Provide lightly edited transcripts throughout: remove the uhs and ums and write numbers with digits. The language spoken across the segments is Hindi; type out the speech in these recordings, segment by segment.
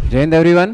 जय हिंद everyone,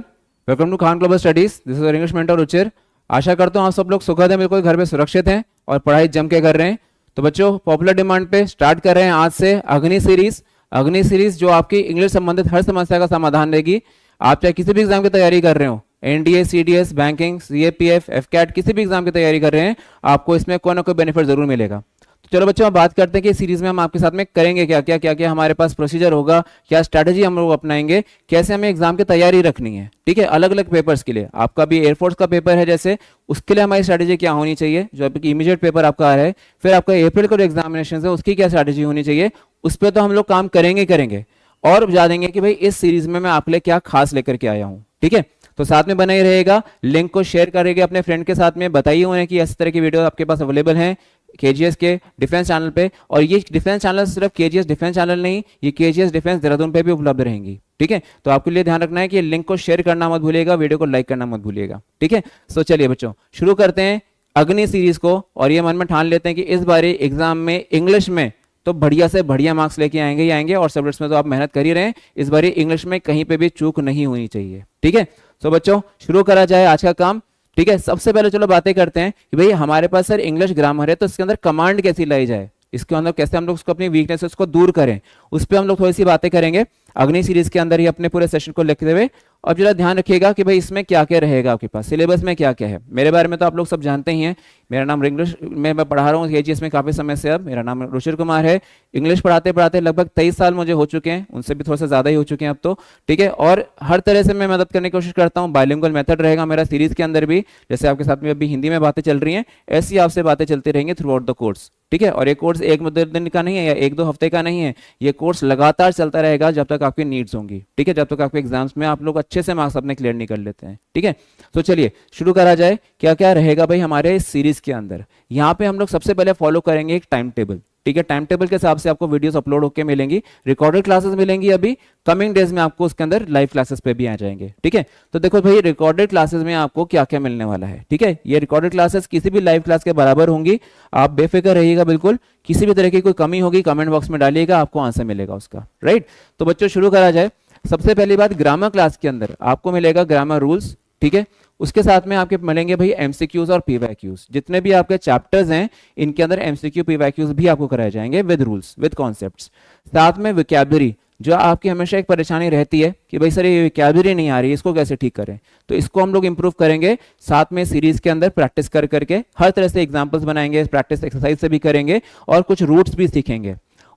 welcome to Khan Global Studies. This is English mentor Ruchir. आशा करता हूँ आप सब लोग सुखद हैं, बिल्कुल घर पे सुरक्षित हैं और पढ़ाई जम के कर रहे हैं। तो बच्चों, पॉपुलर डिमांड पे स्टार्ट कर रहे हैं आज से अग्नि सीरीज। अग्नि सीरीज जो आपकी इंग्लिश संबंधित हर समस्या का समाधान देगी। आप चाहे किसी भी एग्जाम की तैयारी कर रहे हो, NDA, CDS, banking, CAPF, AFCAT, किसी भी एग्जाम की तैयारी कर रहे हैं, आपको इसमें कोई ना कोई बेनिफिट जरूर मिलेगा। तो चलो बच्चों, अब बात करते हैं कि सीरीज में हम आपके साथ में करेंगे क्या क्या क्या क्या हमारे पास प्रोसीजर होगा, क्या स्ट्रैटेजी हम लोग अपनाएंगे, कैसे हमें एग्जाम की तैयारी रखनी है। ठीक है, अलग अलग पेपर्स के लिए, आपका भी एयरफोर्स का पेपर है जैसे, उसके लिए हमारी स्ट्रैटेजी क्या होनी चाहिए, जो आपकी इमीडिएट पेपर आपका आ रहा है। फिर आपका अप्रैल का जो एग्जामिनेशन है उसकी क्या स्ट्रैटेजी होनी चाहिए, उस पर तो हम लोग काम करेंगे और बता देंगे कि भाई इस सीरीज में मैं आपके लिए क्या खास लेकर के आया हूं। ठीक है, तो साथ में बना ही रहेगा। लिंक को शेयर करेंगे अपने फ्रेंड के साथ में, बताइए उन्हें कि इस तरह की वीडियो आपके पास अवेलेबल हैं केजीएस के डिफेंस चैनल पे। और ये डिफेंस चैनल सिर्फ केजीएस डिफेंस चैनल नहीं, ये केजीएस डिफेंस देहरादून पे भी उपलब्ध रहेंगी। ठीक है, तो आपके लिए ध्यान रखना है कि लिंक को शेयर करना मत भूलिएगा, वीडियो को लाइक करना मत भूलिएगा। ठीक है, तो चलिए बच्चों शुरू करते हैं अग्नि सीरीज को। और ये मन में ठान लेते हैं कि इस बार एग्जाम में इंग्लिश में तो बढ़िया से बढ़िया मार्क्स लेके आएंगे ही आएंगे, और सब्जेक्ट्स में तो आप मेहनत कर ही रहे हैं। इस बार इंग्लिश में कहीं पे भी चूक नहीं होनी चाहिए। ठीक है, तो बच्चों शुरू करा जाए आज का काम। ठीक है, सबसे पहले चलो बातें करते हैं कि भाई हमारे पास सर इंग्लिश ग्रामर है, तो इसके अंदर कमांड कैसी लाई जाए, इसके अंदर कैसे हम लोग उसको अपनी वीकनेस को दूर करें, उस पर हम लोग थोड़ी सी बातें करेंगे अग्नि सीरीज के अंदर ही अपने पूरे सेशन को लिखते हुए। और जरा ध्यान रखिएगा कि भाई इसमें क्या क्या रहेगा, आपके पास सिलेबस में क्या क्या है। मेरे बारे में तो आप लोग सब जानते ही हैं, मेरा नाम इंग्लिश में मैं पढ़ा रहा हूँ केजीएस में काफी समय से। अब मेरा नाम रुचिर कुमार है। इंग्लिश पढ़ाते पढ़ाते लगभग 23 साल मुझे हो चुके हैं, उनसे भी थोड़ा सा ज्यादा ही हो चुके हैं अब तो। ठीक है, और हर तरह से मैं मदद करने की कोशिश करता हूँ। बाइलिंगुअल मेथड रहेगा मेरा सीरीज के अंदर भी, जैसे आपके साथ में अभी हिंदी में बातें चल रही हैं, ऐसी आपसे बातें चलती रहेंगी थ्रू आउट द कोर्स। ठीक है, और ये कोर्स एक दिन का नहीं है या एक दो हफ्ते का नहीं है, ये कोर्स लगातार चलता रहेगा जब तक आपकी नीड्स होंगी। ठीक है, जब तक आपके एग्जाम्स में आप लोग अच्छे से मार्क्स अपने क्लियर नहीं कर लेते हैं। ठीक है, तो चलिए शुरू करा जाए। क्या क्या रहेगा भाई हमारे इस सीरीज के अंदर। यहाँ पे हम लोग सबसे पहले फॉलो करेंगे एक टाइम टेबल। ठीक है, टाइम टेबल के हिसाब से आपको वीडियोस अपलोड होकर मिलेंगी, रिकॉर्डेड क्लासेस मिलेंगी। अभी कमिंग डेज में आपको उसके अंदर लाइव क्लासेस पे भी आ जाएंगे। ठीक है, तो देखो भाई रिकॉर्डेड क्लासेस में आपको क्या क्या मिलने वाला है। ठीक है, ये रिकॉर्डेड क्लासेस किसी भी लाइव क्लास के बराबर होंगी, आप बेफिक्र रहिएगा बिल्कुल। किसी भी तरह की कोई कमी होगी कमेंट बॉक्स में डालिएगा, आपको आंसर मिलेगा उसका। राइट, तो बच्चों शुरू करा जाए। सबसे पहली बात, ग्रामर क्लास के अंदर आपको मिलेगा ग्रामर रूल्स। ठीक है, उसके साथ में आपके मिलेंगे भाई एमसीक्यूज और पीवाईक्यूज। जितने भी आपके चैप्टर्स हैं इनके अंदर एमसीक्यू पीवाईक्यूज भी आपको कराए जाएंगे विद रूल्स विद कॉन्सेप्ट्स। साथ में विकैबुलरी, जो आपकी हमेशा एक परेशानी रहती है कि भाई सर ये विकैबुलरी नहीं आ रही है, इसको कैसे ठीक करें, तो इसको हम लोग इंप्रूव करेंगे। साथ में सीरीज के अंदर प्रैक्टिस कर करके हर तरह से एग्जाम्पल्स बनाएंगे, प्रैक्टिस एक्सरसाइज से भी करेंगे और कुछ रूट्स भी सीखेंगे।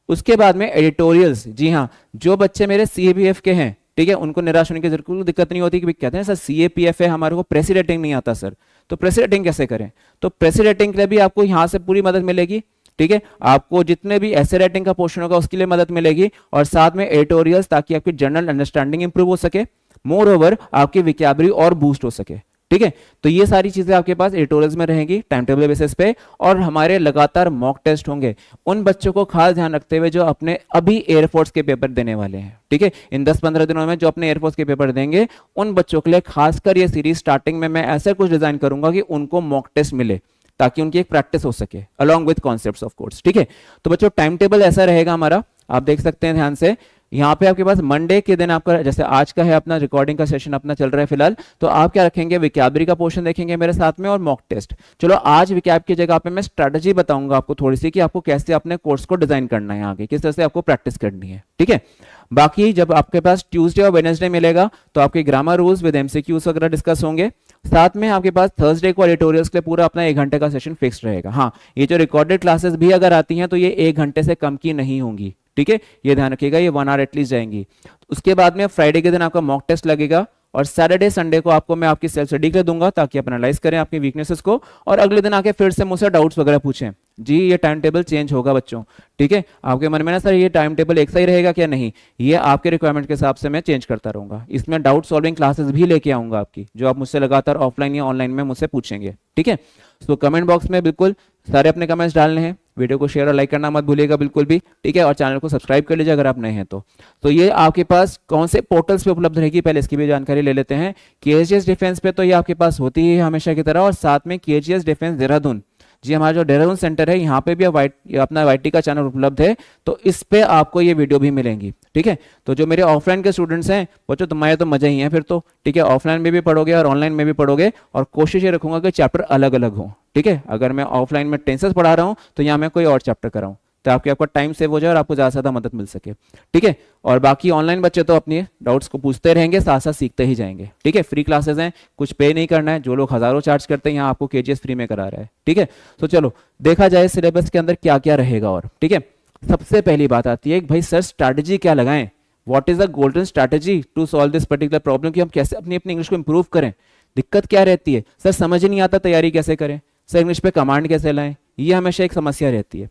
उसके बाद में एडिटोरियल्स। जी हाँ, जो बच्चे मेरे सीएपीएफ के हैं, ठीक है, उनको निराश होने की जरूर दिक्कत नहीं होती कि कहते हैं सर सीएपीएफ है हमारे को प्रेसी रेटिंग नहीं आता सर, तो प्रेसी रेटिंग कैसे करें। तो प्रेसी रेटिंग के लिए भी आपको यहां से पूरी मदद मिलेगी। ठीक है, आपको जितने भी ऐसे रेटिंग का पोर्शन होगा उसके लिए मदद मिलेगी, और साथ में एडिटोरियल्स, ताकि आपकी जनरल अंडरस्टैंडिंग इंप्रूव हो सके, मोर ओवर आपकी विकैबुलरी और बूस्ट हो सके। ठीक है, तो ये सारी चीजें आपके पास एडिटोरियल्स में रहेंगी टाइम टेबल बेसिस पे। और हमारे लगातार मॉक टेस्ट होंगे उन बच्चों को खास ध्यान रखते हुए जो अपने अभी एयरफोर्स के पेपर देने वाले हैं। ठीक है, इन 10-15 दिनों में जो अपने एयरफोर्स के पेपर देंगे उन बच्चों के लिए खासकर ये सीरीज स्टार्टिंग में मैं ऐसा कुछ डिजाइन करूंगा कि उनको मॉक टेस्ट मिले, ताकि उनकी एक प्रैक्टिस हो सके along with concepts of course. ठीक है, तो बच्चों टाइम टेबल ऐसा रहेगा हमारा, आप देख सकते हैं ध्यान से। यहाँ पे आपके पास मंडे के दिन आपका, जैसे आज का है अपना रिकॉर्डिंग का सेशन अपना चल रहा है फिलहाल, तो आप क्या रखेंगे, विकैबुलरी का पोर्शन देखेंगे मेरे साथ में और मॉक टेस्ट। चलो आज विकैब की जगह पे मैं स्ट्रेटजी बताऊंगा आपको थोड़ी सी कि आपको कैसे अपने कोर्स को डिजाइन करना है, आगे किस तरह से आपको प्रैक्टिस करनी है। ठीक है, बाकी जब आपके पास ट्यूसडे और वेडनेसडे मिलेगा तो आपके ग्रामर रूल्स विद एमसीक्यूज वगैरह डिस्कस होंगे। साथ में आपके पास थर्सडे को एडिटोरियल्स के लिए पूरा अपना 1 घंटे का सेशन फिक्स रहेगा। हाँ, ये जो रिकॉर्डेड क्लासेस भी अगर आती हैं तो ये 1 घंटे से कम की नहीं होंगी। ठीक है, ये ध्यान रखिएगा, ये 1 आवर एटलीस्ट जाएंगी। उसके बाद में फ्राइडे के दिन आपका मॉक टेस्ट लगेगा, और सैटरडे संडे को आपको मैं आपकी सेल्फ स्टडी कर दूंगा ताकि आप एनालाइज करें आपकी वीकनेसेस को, और अगले दिन आके फिर से मुझसे डाउट्स वगैरह पूछें। जी ये टाइम टेबल चेंज होगा बच्चों। ठीक है, आपके मन में ना सर ये टाइम टेबल एक सा ही रहेगा क्या, नहीं, ये आपके रिक्वायरमेंट के हिसाब से मैं चेंज करता रहूंगा। इसमें डाउट सॉल्विंग क्लासेस भी लेके आऊंगा आपकी, जो आप मुझसे लगातार ऑफलाइन या ऑनलाइन में मुझसे पूछेंगे। ठीक है, तो कमेंट बॉक्स में बिल्कुल सारे अपने कमेंट्स डालने हैं, वीडियो को शेयर और लाइक करना मत भूलिएगा बिल्कुल भी। ठीक है, और चैनल को सब्सक्राइब कर लीजिए अगर आप नए हैं तो ये आपके पास कौन से पोर्टल्स पे उपलब्ध रहेगी पहले इसकी भी जानकारी ले लेते हैं। केजीएस डिफेंस पे तो ये आपके पास होती है हमेशा की तरह, और साथ में केजीएस डिफेंस देहरादून जी हमारा जो देहरादून सेंटर है यहाँ पे भी अपना YT का चैनल उपलब्ध है, तो इस पे आपको ये वीडियो भी मिलेंगी, ठीक है। तो जो मेरे ऑफलाइन के स्टूडेंट्स हैं बच्चों, तुम्हारे तो मजे ही हैं फिर तो, ठीक है। ऑफलाइन में भी पढ़ोगे और ऑनलाइन में भी पढ़ोगे, और कोशिश ये रखूंगा कि चैप्टर अलग अलग हो, ठीक है। अगर मैं ऑफलाइन में टेंसेस पढ़ा रहा हूँ तो यहाँ मैं कोई और चैप्टर कराऊँ, तो आपका टाइम सेव हो जाए और आपको ज़्यादा से ज़्यादा मदद मिल सके, ठीक है। और बाकी ऑनलाइन बच्चे तो अपने डाउट्स को पूछते रहेंगे, साथ साथ सीखते ही जाएंगे, ठीक है। फ्री क्लासेस हैं, कुछ पे नहीं करना है। जो लोग हज़ारों चार्ज करते हैं यहाँ आपको KGS फ्री में करा रहा है, ठीक है। तो चलो देखा जाए सिलेबस के अंदर क्या क्या रहेगा, और ठीक है। सबसे पहली बात आती है कि भाई सर स्ट्रैटेजी क्या लगाएं, what is the golden strategy to solve this particular problem, कि हम कैसे अपनी इंग्लिश को इंप्रूव करें। दिक्कत क्या रहती है, सर समझ ही नहीं आता तैयारी कैसे करें, सर इंग्लिश पे कमांड कैसे लाएं, ये हमेशा एक समस्या रहती है।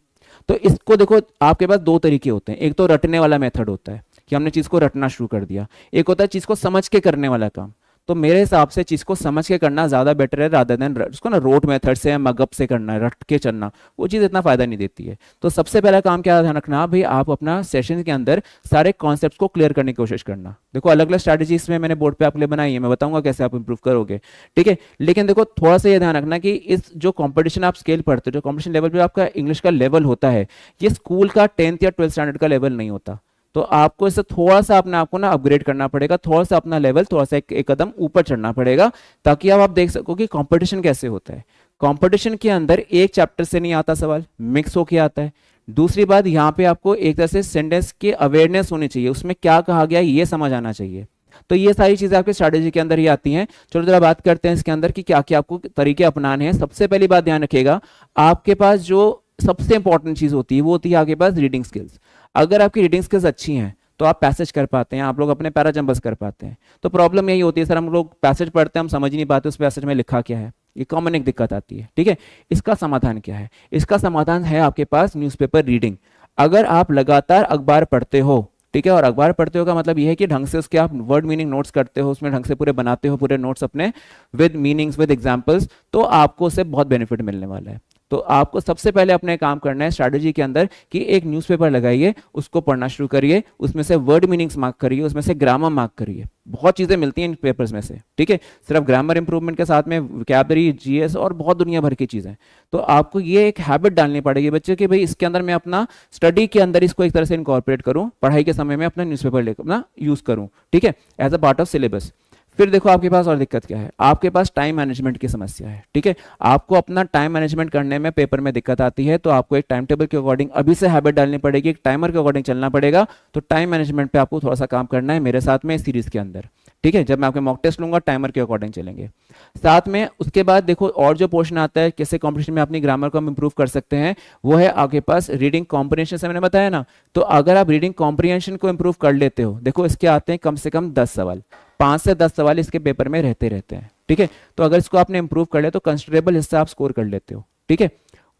तो इसको देखो, आपके पास दो तरीके होते हैं। एक तो रटने वाला मेथड होता है कि हमने चीज को रटना शुरू कर दिया, एक होता है चीज को समझ के करने वाला काम। तो मेरे हिसाब से चीज को समझ के करना ज्यादा बेटर है, रादर देन उसको ना रोट मेथड से या मगअप से करना है, रट के चलना, वो चीज इतना फायदा नहीं देती है। तो सबसे पहला काम क्या ध्यान रखना भाई, आप अपना सेशन के अंदर सारे कॉन्सेप्ट्स को क्लियर करने की कोशिश करना। देखो अलग अलग स्ट्रैटेजी इसमें मैंने बोर्ड पे आपके लिए बनाई है, मैं बताऊंगा कैसे आप इंप्रूव करोगे, ठीक है। लेकिन देखो थोड़ा सा ये ध्यान रखना कि इस जो कॉम्पिटिशन आप स्केल पढ़ते हो, जो कॉम्पिटिशन लेवल पे आपका इंग्लिश का लेवल होता है, ये स्कूल का 10th या 12th स्टैंडर्ड का लेवल नहीं होता। तो आपको इससे थोड़ा सा अपने आप को ना अपग्रेड करना पड़ेगा, थोड़ा सा अपना लेवल थोड़ा सा एक कदम ऊपर चढ़ना पड़ेगा, ताकि आप देख सको कि कंपटीशन कैसे होता है। कंपटीशन के अंदर एक चैप्टर से नहीं आता सवाल, मिक्स होके आता है। दूसरी बात, यहाँ पे आपको एक तरह से सेंटेंस की अवेयरनेस होनी चाहिए, उसमें क्या कहा गया है ये समझ आना चाहिए। तो ये सारी चीजें आपके स्ट्रैटेजी के अंदर ही आती हैं। चलो जरा बात करते हैं इसके अंदर कि क्या क्या आपको तरीके अपनाने हैं। सबसे पहली बात ध्यान रखिएगा, आपके पास जो सबसे इंपॉर्टेंट चीज होती है वो होती है आपके पास रीडिंग स्किल्स। अगर आपकी रीडिंग स्किल्स अच्छी हैं तो आप पैसेज कर पाते हैं, आप लोग अपने पैराजंबर्स कर पाते हैं। तो प्रॉब्लम यही होती है सर, हम लोग पैसेज पढ़ते हैं, हम समझ ही नहीं पाते उस पैसेज में लिखा क्या है, ये कॉमन एक दिक्कत आती है, ठीक है। इसका समाधान क्या है, इसका समाधान है आपके पास न्यूज़पेपर रीडिंग। अगर आप लगातार अखबार पढ़ते हो, ठीक है, और अखबार पढ़ते हो का मतलब यह है कि ढंग से उसके आप वर्ड मीनिंग नोट्स करते हो, उसमें ढंग से पूरे बनाते हो पूरे नोट्स अपने, विद मीनिंग्स विद एग्जांपल्स, तो आपको उससे बहुत बेनिफिट मिलने वाला है। तो आपको सबसे पहले अपने काम करना है स्ट्रैटेजी के अंदर कि एक न्यूज़पेपर लगाइए, उसको पढ़ना शुरू करिए, उसमें से वर्ड मीनिंग्स मार्क करिए, उसमें से ग्रामर मार्क करिए। बहुत चीज़ें मिलती हैं इन पेपर्स में से, ठीक है। सिर्फ ग्रामर इंप्रूवमेंट के साथ में वोकैबुलरी, GS और बहुत दुनिया भर की चीज़ें। तो आपको ये एक हैबिट डालनी पड़ेगी बच्चे कि भाई इसके अंदर मैं अपना स्टडी के अंदर इसको एक तरह से इनकॉर्पोरेट करूँ, पढ़ाई के समय में अपना न्यूज़पेपर लेकर अपना यूज़ करूँ, ठीक है, as a part of syllabus. फिर देखो आपके पास और दिक्कत क्या है, आपके पास टाइम मैनेजमेंट की समस्या है, ठीक है। आपको अपना टाइम मैनेजमेंट करने में पेपर में दिक्कत आती है, तो आपको एक टाइम टेबल के अकॉर्डिंग अभी से हैबिट डालनी पड़ेगी, एक टाइमर के अकॉर्डिंग चलना पड़ेगा। तो टाइम मैनेजमेंट पे आपको थोड़ा सा काम करना है मेरे साथ में इस सीरीज के अंदर, ठीक है। जब मैं आपके मॉक टेस्ट लूंगा टाइमर के अकॉर्डिंग चलेंगे साथ में। उसके बाद देखो और जो पोर्शन आता है कैसे कॉम्पिटिशन में अपनी ग्रामर को हम इंप्रूव कर सकते हैं, वो है आपके पास रीडिंग कॉम्प्रिहेंशन से मैंने बताया ना। तो अगर आप रीडिंग कॉम्प्रिहेंशन को इंप्रूव कर लेते हो, देखो इसके आते हैं कम से कम 10 सवाल, 5 से 10 सवाल इसके पेपर में रहते हैं, ठीक है। तो अगर इसको आपने इंप्रूव कर लिया तो कंसिडरेबल हिस्सा आप स्कोर कर लेते हो, ठीक है।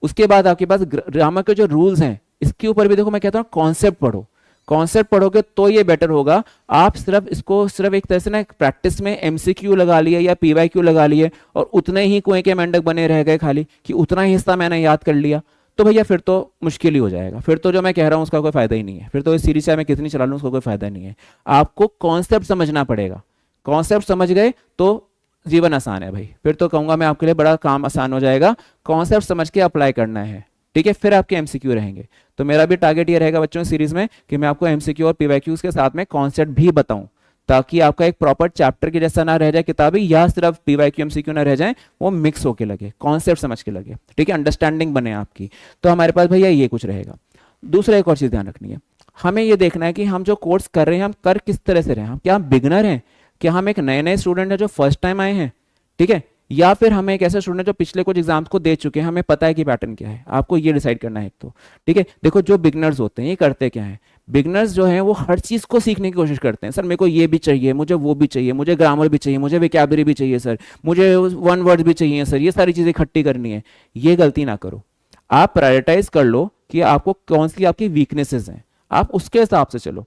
उसके बाद आपके पास ग्रामर के जो रूल्स हैं इसके ऊपर भी देखो मैं कहता हूँ कॉन्सेप्ट पढ़ो, कॉन्सेप्ट पढ़ोगे तो ये बेटर होगा। आप सिर्फ इसको सिर्फ एक तरह से ना प्रैक्टिस में MCQ लगा लिए या PYQ लगा लिए और उतने ही कुएं के मेंढक बने रह गए खाली कि उतना ही हिस्सा मैंने याद कर लिया, तो भैया फिर तो मुश्किल ही हो जाएगा। फिर तो जो मैं कह रहा हूँ उसका कोई फायदा ही नहीं है, फिर तो इस सीरीज से मैं कितनी चला लूँ उसका कोई फायदा नहीं है। आपको कॉन्सेप्ट समझना पड़ेगा, कॉन्सेप्ट समझ गए तो जीवन आसान है भाई, फिर तो कहूंगा मैं आपके लिए बड़ा काम आसान हो जाएगा। कॉन्सेप्ट समझ के अप्लाई करना है, ठीक है, फिर आपके MCQ रहेंगे। तो मेरा भी टारगेट ये रहेगा बच्चों सीरीज में कि मैं आपको MCQ और PYQs के साथ में कॉन्सेप्ट भी बताऊं, ताकि आपका एक प्रॉपर चैप्टर के जैसा ना रह जाए किताबी, या सिर्फ PYQ MCQ ना रह जाए, वो मिक्स होके लगे, कॉन्सेप्ट समझ के लगे, ठीक है, अंडरस्टैंडिंग बने आपकी। तो हमारे पास भैया ये कुछ रहेगा। दूसरा एक और चीज ध्यान रखनी है, हमें ये देखना है कि हम जो कोर्स कर रहे हैं हम कर किस तरह से रहे हैं। हम क्या हम बिगनर हैं, क्या हम एक नए स्टूडेंट हैं जो फर्स्ट टाइम आए हैं, ठीक है, या फिर हम एक ऐसे स्टूडेंट जो पिछले कुछ एग्जाम्स को दे चुके हैं, हमें पता है कि पैटर्न क्या है। आपको ये डिसाइड करना है एक तो, ठीक है। देखो जो बिगनर्स होते हैं ये करते क्या है, बिगनर्स जो हैं वो हर चीज को सीखने की कोशिश करते हैं। सर मेरे को ये भी चाहिए, मुझे वो भी चाहिए, मुझे ग्रामर भी चाहिए, मुझे वोकैबुलरी भी चाहिए सर, मुझे 1 वर्ड भी चाहिए सर, ये सारी चीजें इकट्ठी करनी है। ये गलती ना करो, आप प्रायोरिटाइज कर लो कि आपको कौन सी आपकी वीकनेसेस हैं, आप उसके हिसाब से चलो।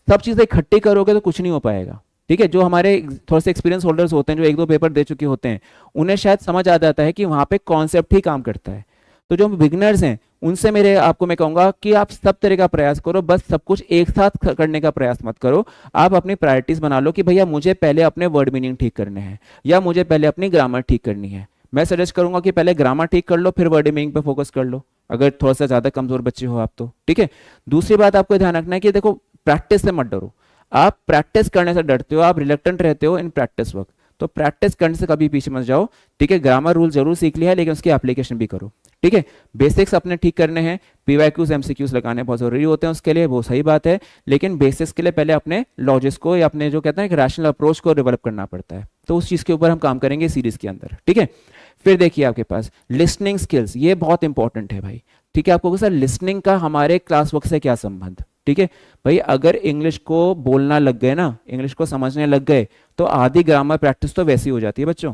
सब चीजें इकट्ठी करोगे तो कुछ नहीं हो पाएगा, ठीक है। जो हमारे थोड़े से एक्सपीरियंस होल्डर्स होते हैं जो 1-2 पेपर दे चुके होते हैं, उन्हें शायद समझ आ जाता है कि वहां पे कॉन्सेप्ट ही काम करता है। तो जो बिगिनर्स हैं उनसे आपको मैं कहूंगा कि आप सब तरह का प्रयास करो, बस सब कुछ एक साथ करने का प्रयास मत करो। आप अपनी प्रायोरिटीज बना लो कि भैया मुझे पहले अपने वर्ड मीनिंग ठीक करने हैं, या मुझे पहले अपनी ग्रामर ठीक करनी है। मैं सजेस्ट करूंगा कि पहले ग्रामर ठीक कर लो, फिर वर्ड मीनिंग पे फोकस कर लो, अगर थोड़ा सा ज्यादा कमजोर बच्चे हो आप तो। ठीक है, दूसरी बात आपको ध्यान रखना है कि देखो प्रैक्टिस से मत डरो। आप प्रैक्टिस करने से डरते हो, आप रिलेक्टेंट रहते हो इन प्रैक्टिस वक्त, तो प्रैक्टिस करने से कभी पीछे मत जाओ। ठीक है, ग्रामर रूल जरूर सीख लिया है लेकिन उसकी एप्लीकेशन भी करो। ठीक है, बेसिक्स अपने ठीक करने हैं, पीवाईक्यूज एमसीक्यूज लगाने बहुत जरूरी होते हैं उसके लिए, वो सही बात है, लेकिन बेसिक्स के लिए पहले अपने लॉजिक्स को या अपने जो कहते हैं कि रैशनल अप्रोच को डेवलप करना पड़ता है, तो उस चीज के ऊपर हम काम करेंगे सीरीज के अंदर। ठीक है, फिर देखिए आपके पास लिसनिंग स्किल्स, ये बहुत इंपॉर्टेंट है भाई। ठीक है, आपको सर लिसनिंग का हमारे क्लास वर्क से क्या संबंध। ठीक है भाई, अगर इंग्लिश को बोलना लग गए ना, इंग्लिश को समझने लग गए, तो आधी ग्रामर प्रैक्टिस तो वैसी हो जाती है बच्चों।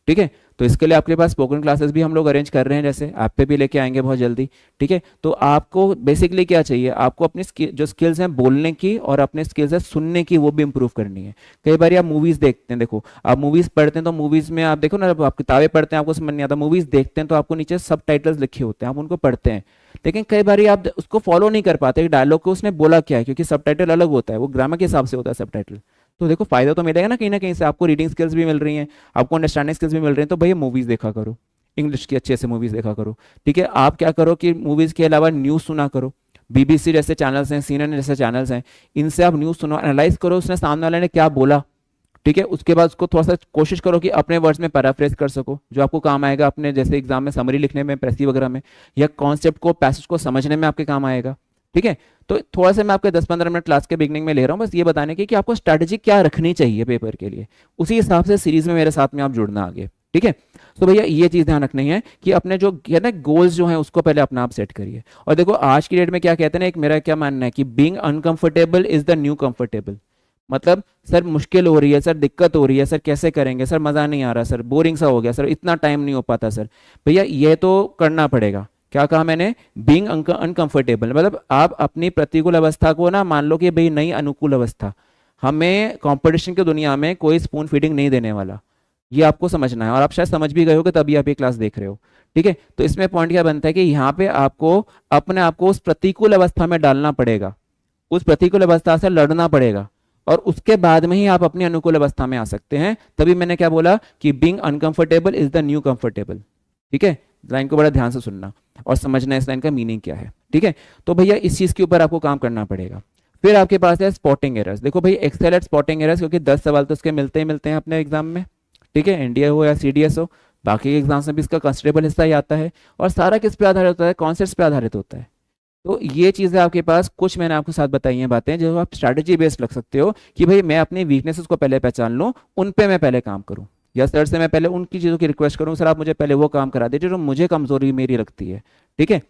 ठीक है, तो इसके लिए आपके पास स्पोकन क्लासेस भी हम लोग अरेंज कर रहे हैं, जैसे आप पे भी लेके आएंगे बहुत जल्दी। ठीक है, तो आपको बेसिकली क्या चाहिए, आपको अपनी जो स्किल्स हैं बोलने की और अपने स्किल्स है सुनने की, वो भी इंप्रूव करनी है। कई बार आप मूवीज देखते हैं, देखो आप मूवीज पढ़ते हैं तो मूवीज में आप देखो ना, जब आप किताबें पढ़ते हैं आपको समझ नहीं आता, मूवीज देखते हैं तो आपको नीचे सब टाइटल्स लिखे होते हैं, आप उनको पढ़ते हैं, लेकिन कई बार आप उसको फॉलो नहीं कर पाते, डायलॉग को उसने बोला क्या है, क्योंकि सब टाइटल अलग होता है, वो ग्रामर के हिसाब से होता है सब टाइटल। तो देखो फायदा तो मिलेगा ना कहीं से, आपको रीडिंग स्किल्स भी मिल रही हैं, आपको अंडरस्टैंडिंग स्किल्स भी मिल रही हैं, तो भैया मूवीज देखा करो, इंग्लिश की अच्छे से मूवीज देखा करो। ठीक है, आप क्या करो कि मूवीज के अलावा न्यूज सुना करो, बीबीसी जैसे चैनल्स हैं, सीएनएन जैसे चैनल्स हैं, इनसे आप न्यूज सुनो, एनालाइज करो उसने सामने वाले ने क्या बोला। ठीक है, उसके बाद उसको थोड़ा सा कोशिश करो कि अपने वर्ड्स में पैराफ्रेज कर सको, जो आपको काम आएगा अपने जैसे एग्जाम में समरी लिखने में, प्रेसी वगैरह में, या कॉन्सेप्ट को पैसेज को समझने में आपके काम आएगा। ठीक है, तो थोड़ा सा मैं आपके 10-15 मिनट क्लास के बिगनिंग में ले रहा हूँ, बस ये बताने के कि आपको स्ट्रैटेजी क्या रखनी चाहिए पेपर के लिए, उसी हिसाब से सीरीज में मेरे साथ में आप जुड़ना आगे। ठीक है, तो भैया ये चीज ध्यान रखनी है कि अपने जो कहते हैं गोल्स जो हैं उसको पहले अपना आप सेट करिए। और देखो आज की डेट में क्या कहते हैं ना, एक मेरा क्या मानना है कि being uncomfortable is the new comfortable. मतलब सर मुश्किल हो रही है, सर दिक्कत हो रही है, सर कैसे करेंगे, सर मजा नहीं आ रहा, सर बोरिंग सा हो गया, सर इतना टाइम नहीं हो पाता सर, भैया ये तो करना पड़ेगा। क्या कहा मैंने, बीइंग अनकंफर्टेबल, मतलब आप अपनी प्रतिकूल अवस्था को ना मान लो कि भाई नई अनुकूल अवस्था, हमें कंपटीशन की दुनिया में कोई स्पून फीडिंग नहीं देने वाला, ये आपको समझना है, और आप शायद समझ भी गए हो कि तभी आप ये क्लास देख रहे हो। ठीक है, तो इसमें पॉइंट क्या बनता है कि यहाँ पे आपको अपने आप को उस प्रतिकूल अवस्था में डालना पड़ेगा, उस प्रतिकूल अवस्था से लड़ना पड़ेगा, और उसके बाद में ही आप अपनी अनुकूल अवस्था में आ सकते हैं। तभी मैंने क्या बोला कि being uncomfortable is the new comfortable. ठीक है, लाइन को बड़ा ध्यान से सुनना और समझना इस लाइन का मीनिंग क्या है। ठीक है, तो भैया इस चीज के ऊपर आपको काम करना पड़ेगा। फिर आपके पास है स्पॉटिंग एरर्स। देखो भाई एक्सेल एट स्पॉटिंग एरर्स, क्योंकि 10 सवाल तो इसके मिलते ही मिलते हैं अपने एग्जाम में। ठीक है, एनडीए हो या सीडीएस हो, बाकी एग्जाम्स में भी इसका कंसिडरेबल हिस्सा ही आता है, और सारा किस पे आधारित होता है, कॉन्सेप्ट्स पे आधारित होता है। तो ये चीजें आपके पास कुछ मैंने आपको साथ बताई हैं बातें, जो आप स्ट्रैटेजी बेस्ड लग सकते हो कि भाई मैं अपनी वीकनेसेस को पहले पहचान लूं, उन पे मैं पहले काम करूं, या सर से मैं पहले उनकी चीज़ों की रिक्वेस्ट करूँ, सर आप मुझे पहले वो काम करा दीजिए जो मुझे कमजोरी मेरी लगती है। ठीक है,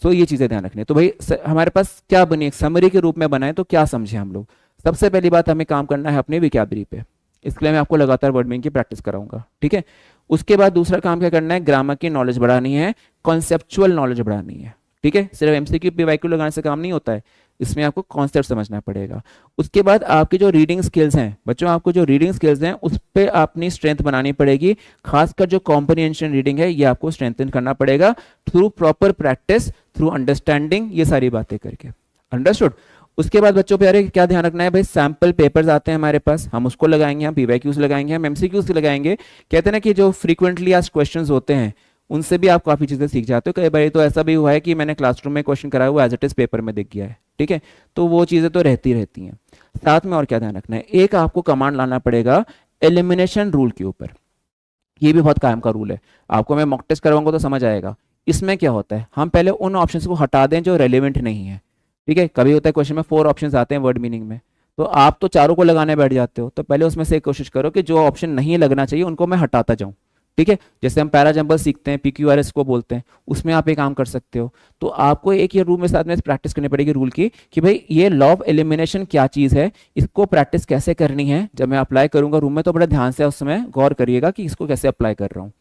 सो ये चीज़ें ध्यान रखनी है। तो भाई हमारे पास क्या बनी, एक समरी के रूप में बनाए तो क्या समझे हम लोग। सबसे पहली बात हमें काम करना है अपनी विकैबुलरी पे, इसके लिए मैं आपको लगातार वर्ड मीनिंग की प्रैक्टिस कराऊंगा। ठीक है, उसके बाद दूसरा काम क्या करना है, ग्रामर की नॉलेज बढ़ानी है, कॉन्सेप्चुअल नॉलेज बढ़ानी है। ठीक है, सिर्फ एमसीक्यू पीवाईक्यू लगाने से काम नहीं होता है, इसमें आपको कॉन्सेप्ट समझना पड़ेगा। उसके बाद आपकी जो रीडिंग स्किल्स हैं बच्चों, आपको जो रीडिंग स्किल्स हैं उस पर अपनी स्ट्रेंथ बनानी पड़ेगी, खासकर जो कॉम्प्रिहेंशन रीडिंग है ये आपको स्ट्रेंथन करना पड़ेगा through proper practice, through understanding, ये सारी बातें करके। अंडरस्टूड। उसके बाद बच्चों प्यारे क्या ध्यान रखना है भाई, सैंपल पेपर्स आते हैं हमारे पास, हम उसको लगाएंगे, हम पीवाईक्यूज लगाएंगे, हम एमसीक्यूज लगाएंगे। कहते हैं ना कि जो फ्रीक्वेंटली आस्क्ड क्वेश्चंस होते हैं उनसे भी आप काफ़ी चीज़ें सीख जाते हो। कई बार तो ऐसा भी हुआ है कि मैंने क्लासरूम में क्वेश्चन कराया हुआ एज इट इज पेपर में दिख गया है। ठीक है, तो वो चीज़ें तो रहती रहती हैं। साथ में और क्या ध्यान रखना है, एक आपको कमांड लाना पड़ेगा एलिमिनेशन रूल के ऊपर। ये भी बहुत कायम का रूल है, आपको मैं मॉक टेस्ट करवाऊंगा तो समझ आएगा। इसमें क्या होता है, हम पहले उन ऑप्शंस को हटा दें जो रेलिवेंट नहीं है। ठीक है, कभी होता है क्वेश्चन में 4 ऑप्शंस आते हैं वर्ड मीनिंग में, तो आप तो चारों को लगाने बैठ जाते हो, तो पहले उसमें से एक कोशिश करो कि जो ऑप्शन नहीं लगना चाहिए उनको मैं हटाता जाऊं। ठीक है, जैसे हम पैरा जंबल सीखते हैं, पीक्यूआरएस को बोलते हैं, उसमें आप ये काम कर सकते हो। तो आपको एक ये रूल में साथ में प्रैक्टिस करनी पड़ेगी रूल की कि भाई ये लॉ ऑफ एलिमिनेशन क्या चीज़ है, इसको प्रैक्टिस कैसे करनी है। जब मैं अप्लाई करूंगा रूम में तो बड़े ध्यान से उस समय गौर करिएगा कि इसको कैसे अप्लाई कर रहा हूँ।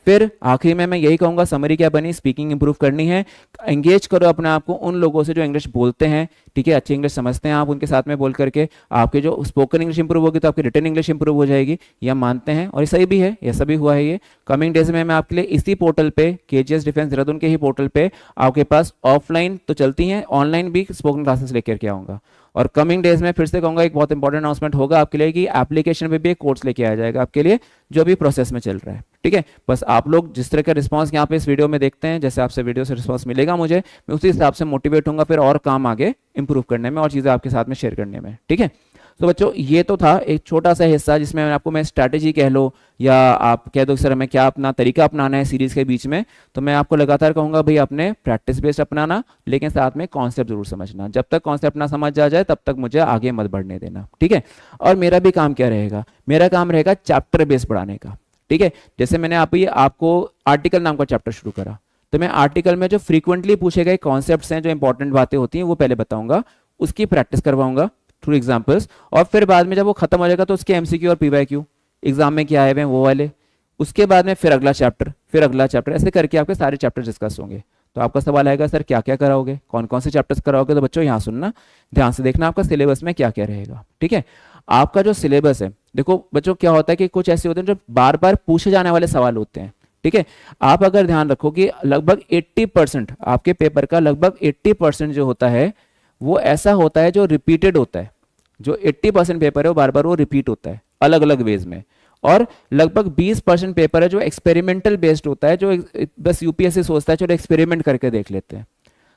फिर आखिरी में मैं यही कहूंगा, समरी क्या बनी, स्पीकिंग इंप्रूव करनी है। एंगेज करो अपने आप को उन लोगों से जो इंग्लिश बोलते हैं, ठीक है, अच्छी इंग्लिश समझते हैं, आप उनके साथ में बोल करके आपके जो स्पोकन इंग्लिश इंप्रूव होगी तो आपकी रिटन इंग्लिश इंप्रूव हो जाएगी, ये हम मानते हैं और ये सही भी है, ऐसा भी हुआ है। ये कमिंग डेज में मैं आपके लिए इसी पोर्टल पे, केजीएस डिफेंस देहरादून के ही पोर्टल पे आपके पास ऑफलाइन तो चलती हैं, ऑनलाइन भी स्पोकन क्लासेस लेकर के आऊँगा। और कमिंग डेज में फिर से कहूँगा एक बहुत इंपॉर्टेंट अनाउंसमेंट होगा आपके लिए कि एप्लीकेशन पे भी एक कोर्स लेके आया जाएगा आपके लिए, जो अभी प्रोसेस में चल रहा है। ठीक है। बस आप लोग जिस तरह का रिस्पांस यहाँ पे इस वीडियो में देखते हैं, जैसे आपसे वीडियो से रिस्पांस मिलेगा मुझे, मैं उसी हिसाब से मोटिवेट होऊंगा फिर और काम आगे इंप्रूव करने में और चीज़ें आपके साथ में शेयर करने में। ठीक है। तो बच्चों ये तो था एक छोटा सा हिस्सा जिसमें मैं स्ट्रैटेजी कह लो या आप कह दो सर हमें क्या अपना तरीका अपनाना है सीरीज के बीच में, तो मैं आपको लगातार कहूंगा भाई अपने प्रैक्टिस बेस्ड अपनाना, लेकिन साथ में कॉन्सेप्ट जरूर समझना। जब तक कॉन्सेप्ट ना समझ आ जाए तब तक मुझे आगे मत बढ़ने देना। ठीक है। और मेरा भी काम क्या रहेगा, मेरा काम रहेगा चैप्टर बेस्ड पढ़ाने का। ठीक है। जैसे मैंने आपको आर्टिकल नाम का चैप्टर शुरू करा, तो मैं आर्टिकल में जो फ्रीक्वेंटली पूछे गए कॉन्सेप्ट्स हैं, जो इंपॉर्टेंट बातें होती हैं, वो पहले बताऊंगा, उसकी प्रैक्टिस करवाऊंगा थ्रू एग्जाम्पल्स, और फिर बाद में जब वो खत्म हो जाएगा तो उसके एमसीक्यू और पीवाईक्यू एग्जाम में क्या आए हुए हैं वो वाले, उसके बाद में फिर अगला चैप्टर, फिर अगला चैप्टर, ऐसे करके आपके सारे चैप्टर डिस्कस होंगे। तो आपका सवाल आएगा सर क्या क्या कराओगे, कौन कौन से चैप्टर्स कराओगे, तो बच्चों यहाँ सुनना, ध्यान से देखना आपका सिलेबस में क्या क्या रहेगा। ठीक है। आपका जो सिलेबस है, देखो बच्चों क्या होता है कि कुछ ऐसे होते हैं जो बार बार पूछे जाने वाले सवाल होते हैं। ठीक है। आप अगर ध्यान रखो कि लगभग 80% आपके पेपर का, लगभग 80% जो होता है वो ऐसा होता है जो रिपीटेड होता है। जो 80% पेपर है वो बार बार वो रिपीट होता है अलग अलग वेज में, और लगभग 20% पेपर है जो एक्सपेरिमेंटल बेस्ड होता है, जो बस यूपीएससी सोचता है चलो एक्सपेरिमेंट करके देख लेते हैं।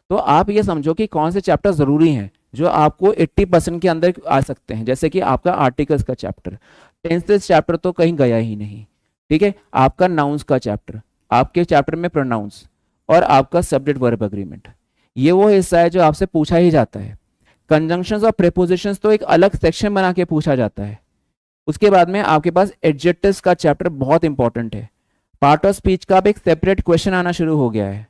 तो आप ये समझो कि कौन से चैप्टर जरूरी हैं जो आपको 80% के अंदर आ सकते हैं, जैसे कि आपका आर्टिकल्स का चैप्टर, टेंसेस चैप्टर तो कहीं गया ही नहीं। ठीक है। आपका नाउंस का चैप्टर, आपके चैप्टर में प्रोनाउंस, और आपका सब्जेक्ट वर्ब एग्रीमेंट, ये वो हिस्सा है जो आपसे पूछा ही जाता है। कंजंक्शंस और प्रीपोजिशंस तो एक अलग सेक्शन बना के पूछा जाता है। उसके बाद में आपके पास एडजेक्टिव्स का चैप्टर बहुत इंपॉर्टेंट है। पार्ट ऑफ स्पीच का अब एक सेपरेट क्वेश्चन आना शुरू हो गया है।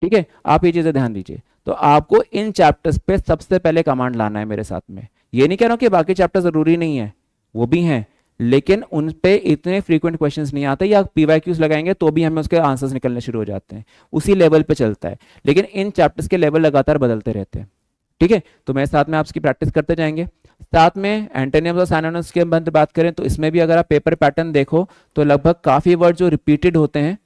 ठीक है। आप ये चीजें ध्यान दीजिए। तो आपको इन चैप्टर्स पे सबसे पहले कमांड लाना है मेरे साथ में। ये नहीं कह रहा हूं कि बाकी चैप्टर जरूरी नहीं है, वो भी हैं, लेकिन उन पे इतने फ्रीक्वेंट क्वेश्चंस नहीं आते, या पीवाईक्यूज लगाएंगे तो भी हमें उसके आंसर्स निकलने शुरू हो जाते हैं, उसी लेवल पे चलता है। लेकिन इन चैप्टर्स के लेवल लगातार बदलते रहते हैं। ठीक है। तो मेरे साथ में आप इसकी प्रैक्टिस करते जाएंगे। साथ में एंटोनिम्स और सिनोनिम्स के बारे में बात करें तो इसमें भी अगर आप पेपर पैटर्न देखो तो लगभग काफी वर्ड जो रिपीटेड होते हैं।